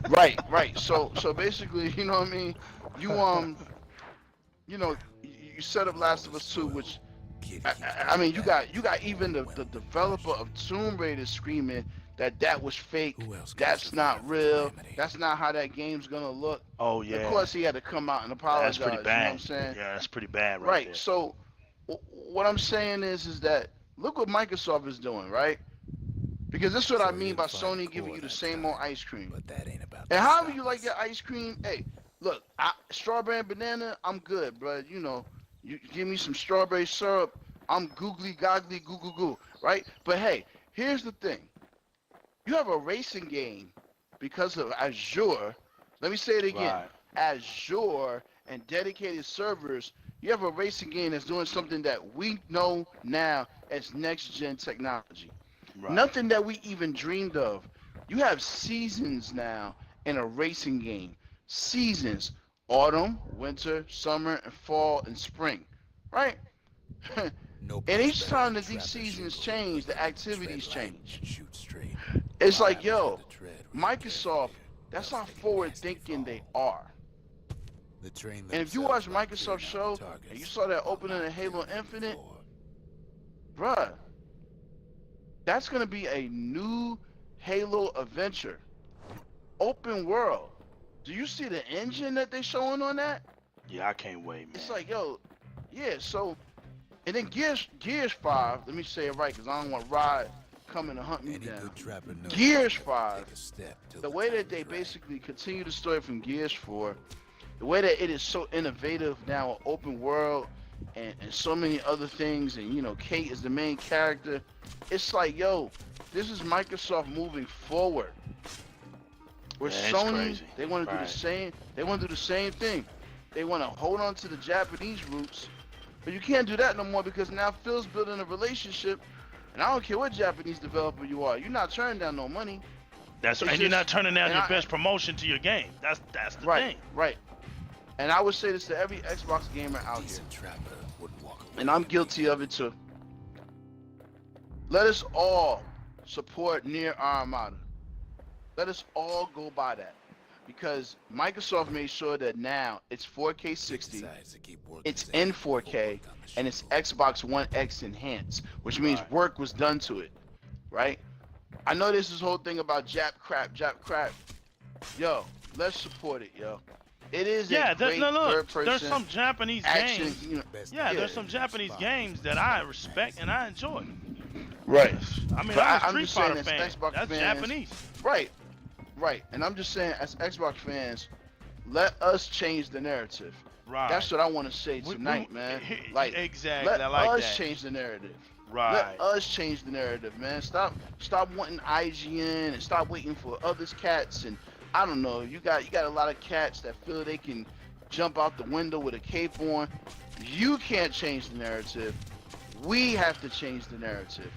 Right. So basically, you know what I mean? You know, you set up Last of Us 2, which I mean, you got even the developer of Tomb Raider screaming that was fake. That's not real. That's not how that game's gonna look. Oh yeah. Of course, he had to come out and apologize. That's pretty bad. You know what I'm saying? Yeah, that's pretty bad, right there. So what I'm saying is that look what Microsoft is doing, right? Because this is what I mean by Sony giving you the same old ice cream. But that ain't about. And however you like your ice cream, hey, look, strawberry and banana, I'm good, bro. You know, you give me some strawberry syrup, I'm googly goggly goo goo goo, right? But hey, here's the thing. You have a racing game because of Azure. Let me say it again. Right. Azure and dedicated servers. You have a racing game that's doing something that we know now as next-gen technology. Right. Nothing that we even dreamed of. You have seasons now in a racing game. Seasons. Autumn, winter, summer, and fall, and spring. Right? And each time that these seasons change, the activities change. It's like, yo, Microsoft, that's how forward-thinking they are. And if you watch Microsoft's show and you saw that opening of Halo Infinite, bruh, that's gonna be a new Halo adventure, open world. Do you see the engine that they showing on that? Yeah, I can't wait, man. It's like, yo, yeah. So, and then Gears 5. Let me say it right, cause I don't want Rod coming to hunt me down. Gears 5. The way that they basically continue the story from Gears 4. The way that it is so innovative now, open world, and so many other things, and you know, Kate is the main character. It's like, yo, this is Microsoft moving forward. Where Sony, crazy. They want to do the same. They want to do the same thing. They want to hold on to the Japanese roots, but you can't do that no more because now Phil's building a relationship, and I don't care what Japanese developer you are. You're not turning down no money. You're not turning down your best promotion to your game. That's the thing. Right. And I would say this to every Xbox gamer out here, and I'm guilty of it too. Let us all support Nier Automata. Let us all go by that, because Microsoft made sure that now it's 4K 60, it's in 4K, and it's Xbox One X enhanced, which means work was done to it, right? I know this whole thing about Jap crap. Yo, let's support it, yo. It is a great third-person there's some Japanese action, games. You know, there's some Japanese games that I respect and I enjoy. Right. I mean, I'm I'm a just Street saying, Fighter as fan. Xbox That's fans, Japanese. Right. And I'm just saying, as Xbox fans, let us change the narrative. Right. That's what I want to say tonight, man. Like, exactly. let I like us change the narrative. Right. Let us change the narrative, man. Stop wanting IGN and stop waiting for others cats, and I don't know. You got a lot of cats that feel they can jump out the window with a cape on. You can't change the narrative. We have to change the narrative.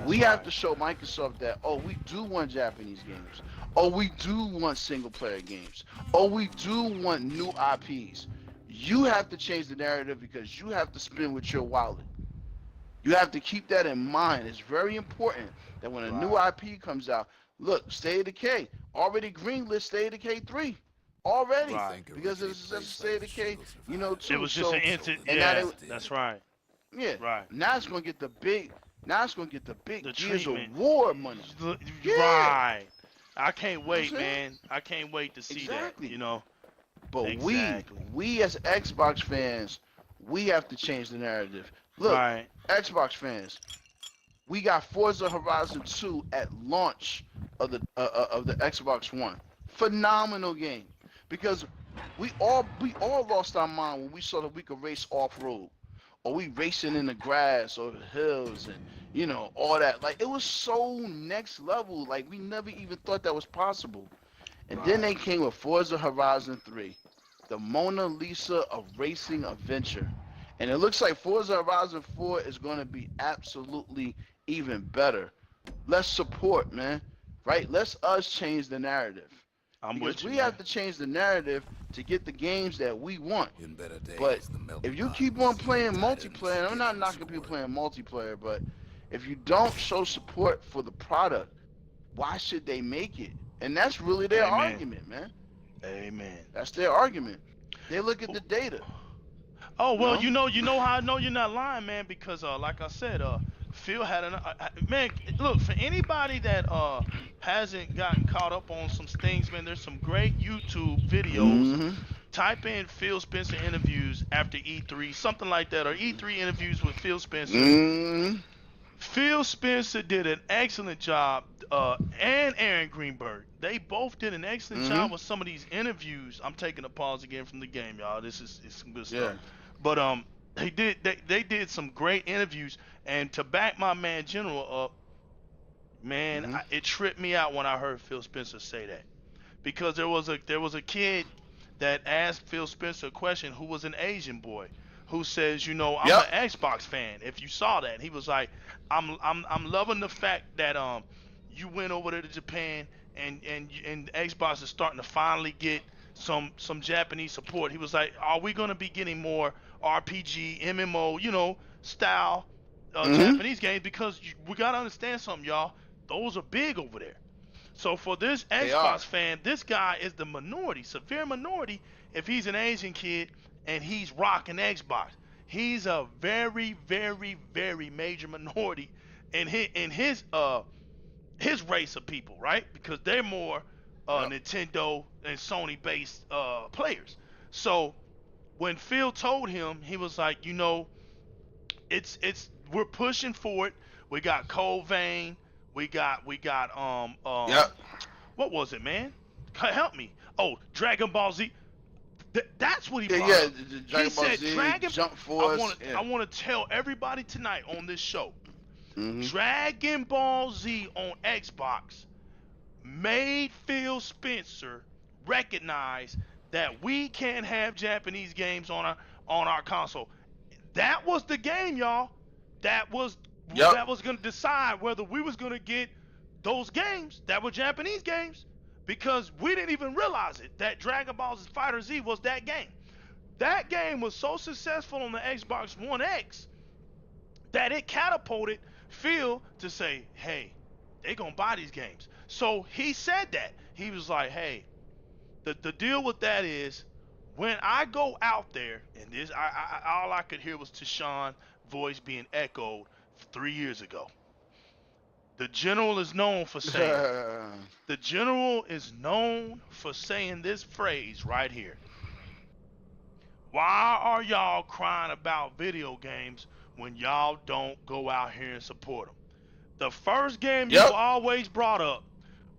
We have to show Microsoft that, oh, we do want Japanese games. Oh, we do want single player games. Oh, we do want new IPs. You have to change the narrative because you have to spin with your wallet. You have to keep that in mind. It's very important that when a new IP comes out, look, State of Decay already greenlit State of Decay 3 already because it's just State of Decay, you know, 2. It was just an instant. That's right. Yeah. Right. Now it's gonna get the big. Now it's gonna get the big The Gears of treatment. War money. Right. I can't wait, man. I can't wait to see that. You know. But we as Xbox fans, we have to change the narrative. Look, Xbox fans, we got Forza Horizon 2 at launch of the Xbox One. Phenomenal game, because we all lost our mind when we saw that we could race off road, or we racing in the grass or the hills, and all that. Like, it was so next level. Like, we never even thought that was possible. And then they came with Forza Horizon 3, the Mona Lisa of racing adventure. And it looks like Forza Horizon 4 is going to be absolutely even better. Let's support, man. Right? Let's us change the narrative. I'm Because with you, we man. have to change the narrative to get the games that we want. In better days, But the milk if you box, keep on playing tighter than multiplayer, and I'm skin not and knocking people squirrel. playing multiplayer, but if you don't show support for the product, why should they make it? And that's really their Amen. argument, man. Amen. That's their argument. They look at the data. Oh You well, know? you know how I know you're not lying, man, because like I said, Phil had an man. Look, for anybody that hasn't gotten caught up on some things, man, there's some great YouTube videos. Mm-hmm. Type in Phil Spencer interviews after E3, something like that, or E3 interviews with Phil Spencer. Mm-hmm. Phil Spencer did an excellent job, and Aaron Greenberg. They both did an excellent job with some of these interviews. I'm taking a pause again from the game, y'all. This is some good stuff. Yeah. But they did some great interviews, and to back my man General up, man, Mm-hmm. it tripped me out when I heard Phil Spencer say that, because there was a kid that asked Phil Spencer a question, who was an Asian boy, who says, I'm Yep. an Xbox fan. If you saw that, he was like, I'm loving the fact that you went over there to Japan, and Xbox is starting to finally get some Japanese support. He was like, are we gonna be getting more RPG, MMO, style Mm-hmm. Japanese games? Because we gotta understand something, y'all. Those are big over there. So for this They are. Xbox fan, this guy is the minority, severe minority. If he's an Asian kid and he's rocking Xbox, he's a very, very, very major minority in his race of people, right? Because they're more Yep. Nintendo and Sony based players. So when Phil told him, he was like, it's we're pushing for it. We got Cold Vein. We got Yep. what was it, man? Help me. Oh, Dragon Ball Z. That's what he Yeah, brought yeah. up. The He Dragon Ball said Z, Dragon. Jump I Force. want to Yeah. I want to tell everybody tonight on this show. Mm-hmm. Dragon Ball Z on Xbox made Phil Spencer recognize that we can't have Japanese games on our console. That was the game, y'all. That was Yep. that was gonna decide whether we was gonna get those games that were Japanese games, because we didn't even realize it that Dragon Ball Fighter Z was that game. That game was so successful on the Xbox One X that it catapulted Phil to say, hey, they gonna buy these games. So he said that. He was like, hey, the deal with that is, when I go out there, and this, all I could hear was Tashawn's voice being echoed 3 years ago. The general is known for saying, the general is known for saying this phrase right here. Why are y'all crying about video games when y'all don't go out here and support them? The first game you've Yep. always brought up,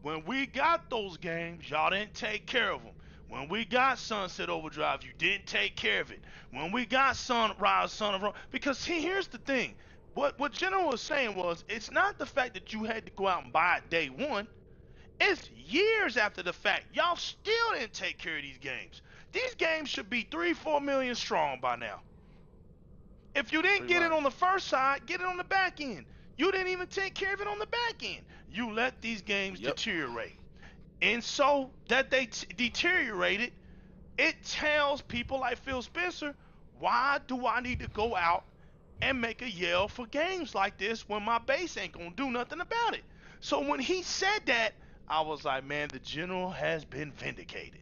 when we got those games, y'all didn't take care of them. When we got Sunset Overdrive, you didn't take care of it. When we got Sunrise, Son of Rome, because here's the thing. What General was saying was, it's not the fact that you had to go out and buy it day one. It's years after the fact. Y'all still didn't take care of these games. These games should be 3-4 million strong by now. If you didn't Pretty get it much. on the first side, get it on the back end. You didn't even take care of it on the back end. You let these games Yep. deteriorate. And so that they deteriorated, it tells people like Phil Spencer, why do I need to go out and make a yell for games like this when my base ain't gonna do nothing about it? So when he said that, I was like, man, the general has been vindicated.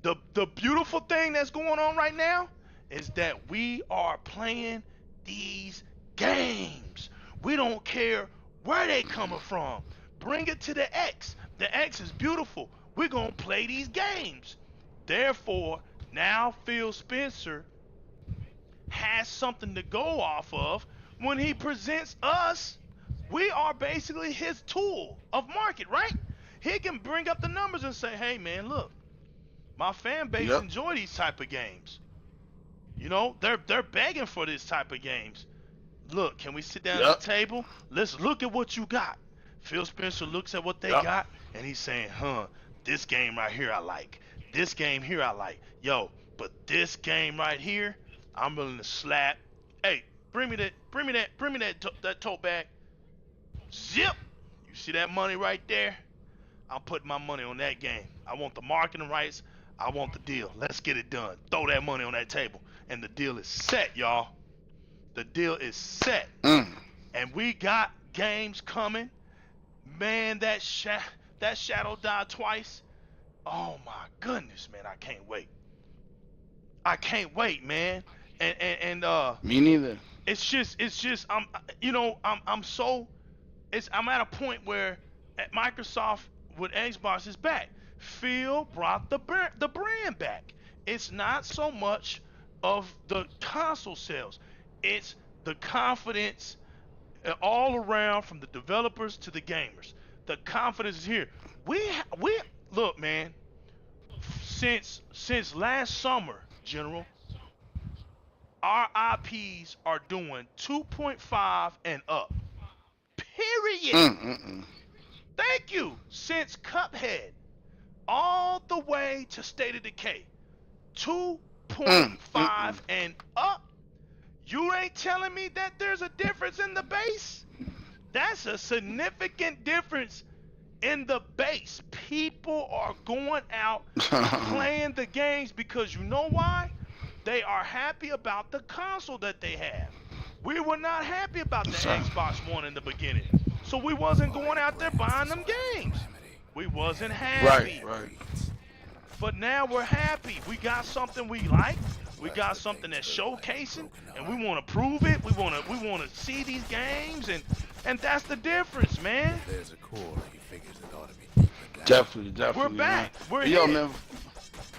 The beautiful thing that's going on right now is that we are playing these games. We don't care where they coming from. Bring it to the X. The X is beautiful. We're gonna play these games. Therefore, now Phil Spencer has something to go off of when he presents us We are basically his tool of market, right? He can bring up the numbers and say, hey man, look, my fan base Yep. enjoy these type of games. You know, they're begging for this type of games. Look, can we sit down at Yep. the table? Let's look at what you got. Phil Spencer looks at what they Yep. got and he's saying, this game right here I like. This game here I like. Yo, but this game right here, I'm willing to slap. Hey, bring me that tote bag. Zip. You see that money right there? I'm putting my money on that game. I want the marketing rights. I want the deal. Let's get it done. Throw that money on that table. And the deal is set, y'all. The deal is set. And we got games coming. Man, that Shadow died twice. Oh my goodness, man. I can't wait. I can't wait, man. And Me neither. it's just I'm at a point where at Microsoft with Xbox is back. Phil brought the brand back. It's not so much of the console sales. It's the confidence all around from the developers to the gamers. The confidence is here. We look, man. Since last summer, General, our IPs are doing 2.5 and up. Period. Thank you. Since Cuphead, all the way to State of Decay, 2.5 and up. You ain't telling me that there's a difference in the base? That's a significant difference in the base. People are going out playing the games because you know why? They are happy about the console that they have. We were not happy about the Xbox One in the beginning. So we wasn't going out there buying them games. We wasn't happy. Right. But now we're happy. We got something we like. We got something that's showcasing, and we want to prove it. We want to see these games, and that's the difference, man. There's a core. He figures it ought to be. Definitely. We're back. Man. We're yo, here. man.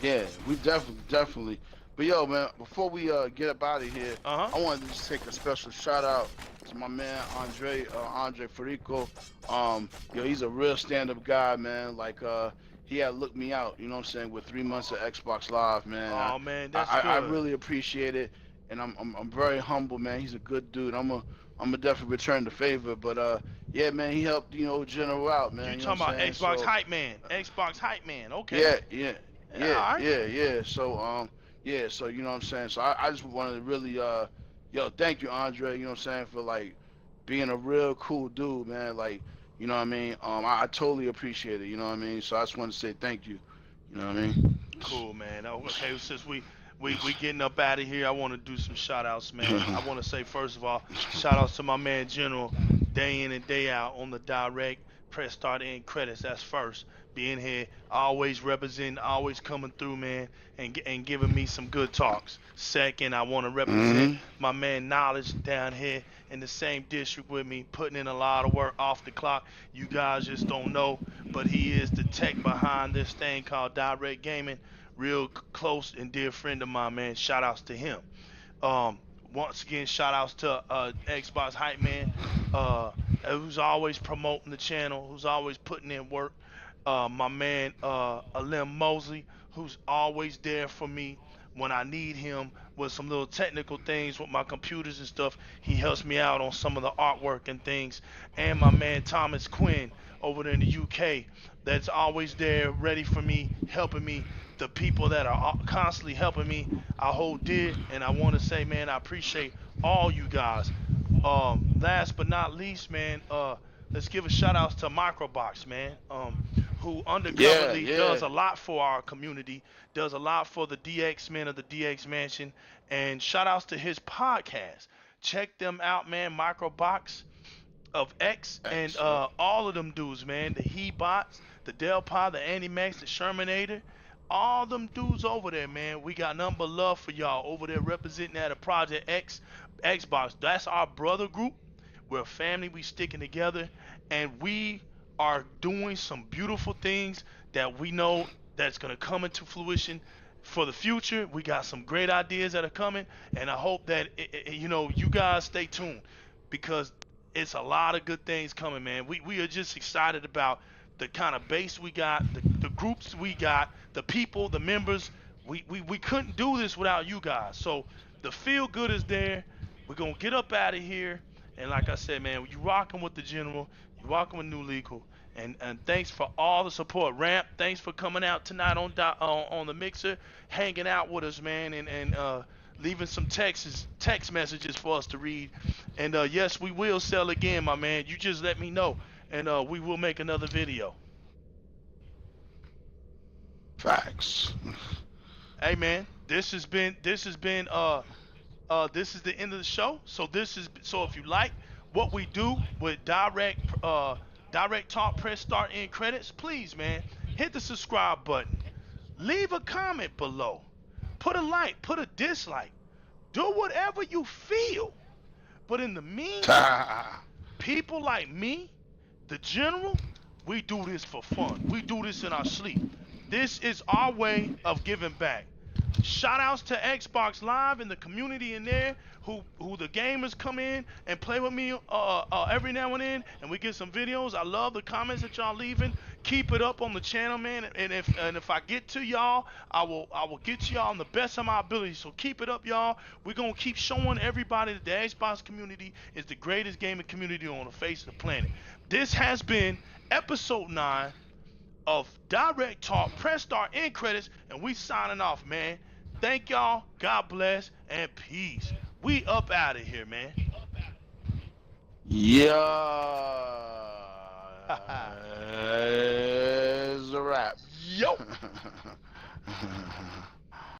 Yeah, we definitely. But yo, man, before we get up out of here, I wanted to just take a special shout out to my man Andre Farico. Yo, he's a real stand-up guy, man. Like, he had looked me out, you know what I'm saying, with 3 months of Xbox Live, man. Oh man, that's good. I really appreciate it, and I'm very humble, man. He's a good dude. I'm a definitely return the favor, but yeah, man, he helped, you know, General out, man. You talking about Xbox Hype Man? Xbox Hype Man, okay. Yeah. So yeah, so you know what I'm saying. So I just wanted to really thank you, Andre. You know what I'm saying, for like being a real cool dude, man. Like, you know what I mean. I totally appreciate it. You know what I mean. So I just want to say thank you. You know what I mean. Cool, man. Okay, since we getting up out of here, I want to do some shout outs, man. I want to say first of all, shout outs to my man General, day in and day out on the Di-RREC. Press start end credits. That's first. Being here, always representing, always coming through, man, and giving me some good talks. Second, I want to represent my man Knowledge down here in the same district with me, putting in a lot of work off the clock. You guys just don't know, but he is the tech behind this thing called Di-RREC Gaming. Real close and dear friend of mine, man. Shout outs to him. Once again, shout outs to Xbox Hype Man, who's always promoting the channel, who's always putting in work. My man Alim Mosley, who's always there for me when I need him with some little technical things with my computers and stuff. He helps me out on some of the artwork and things. And my man Thomas Quinn over there in the UK, that's always there ready for me, helping me. The people that are constantly helping me, I hold dear, and I want to say, man, I appreciate all you guys. Last but not least, man, let's give a shout out to Microbox, man, who undercoverly does a lot for our community, does a lot for the DX men of the DX Mansion, and shout outs to his podcast. Check them out, man. Microbox of X and all of them dudes, man. The He-Bots, the Delpa, the Animax, the Shermanator. All them dudes over there, man. We got nothing but love for y'all over there representing at a Project X Xbox. That's our brother group. We're a family. We sticking together, and we are doing some beautiful things that we know that's gonna come into fruition for the future. We got some great ideas that are coming, and I hope that you guys stay tuned, because It's a lot of good things coming, man. We are just excited about the kind of base we got, the groups we got, the people, the members. We couldn't do this without you guys. So the feel good is there. We're gonna get up out of here. And like I said, man, you rocking with the general, you rocking with New Legal. And thanks for all the support. Ramp, thanks for coming out tonight on the mixer, hanging out with us, man, and leaving some text messages for us to read. And yes, we will sell again, my man. You just let me know, and we will make another video. Facts. Hey, man, this is the end of the show. So if you like what we do with direct talk, press start, end credits, please, man, hit the subscribe button. Leave a comment below. Put a like, put a dislike. Do whatever you feel. But in the meantime, people like me, the general, we do this for fun. We do this in our sleep. This is our way of giving back. Shout outs to Xbox Live and the community in there who the gamers come in and play with me every now and then, and we get some videos. I love the comments that y'all leaving. Keep it up on the channel, man. And if I get to y'all, I will get to y'all in the best of my ability. So keep it up, y'all. We're gonna keep showing everybody that the Xbox community is the greatest gaming community on the face of the planet. This has been episode 9 of Direct Talk. Press start, end credits, and we signing off, man. Thank y'all. God bless and peace. We up out of here, man. Yeah. It's a wrap. Yo.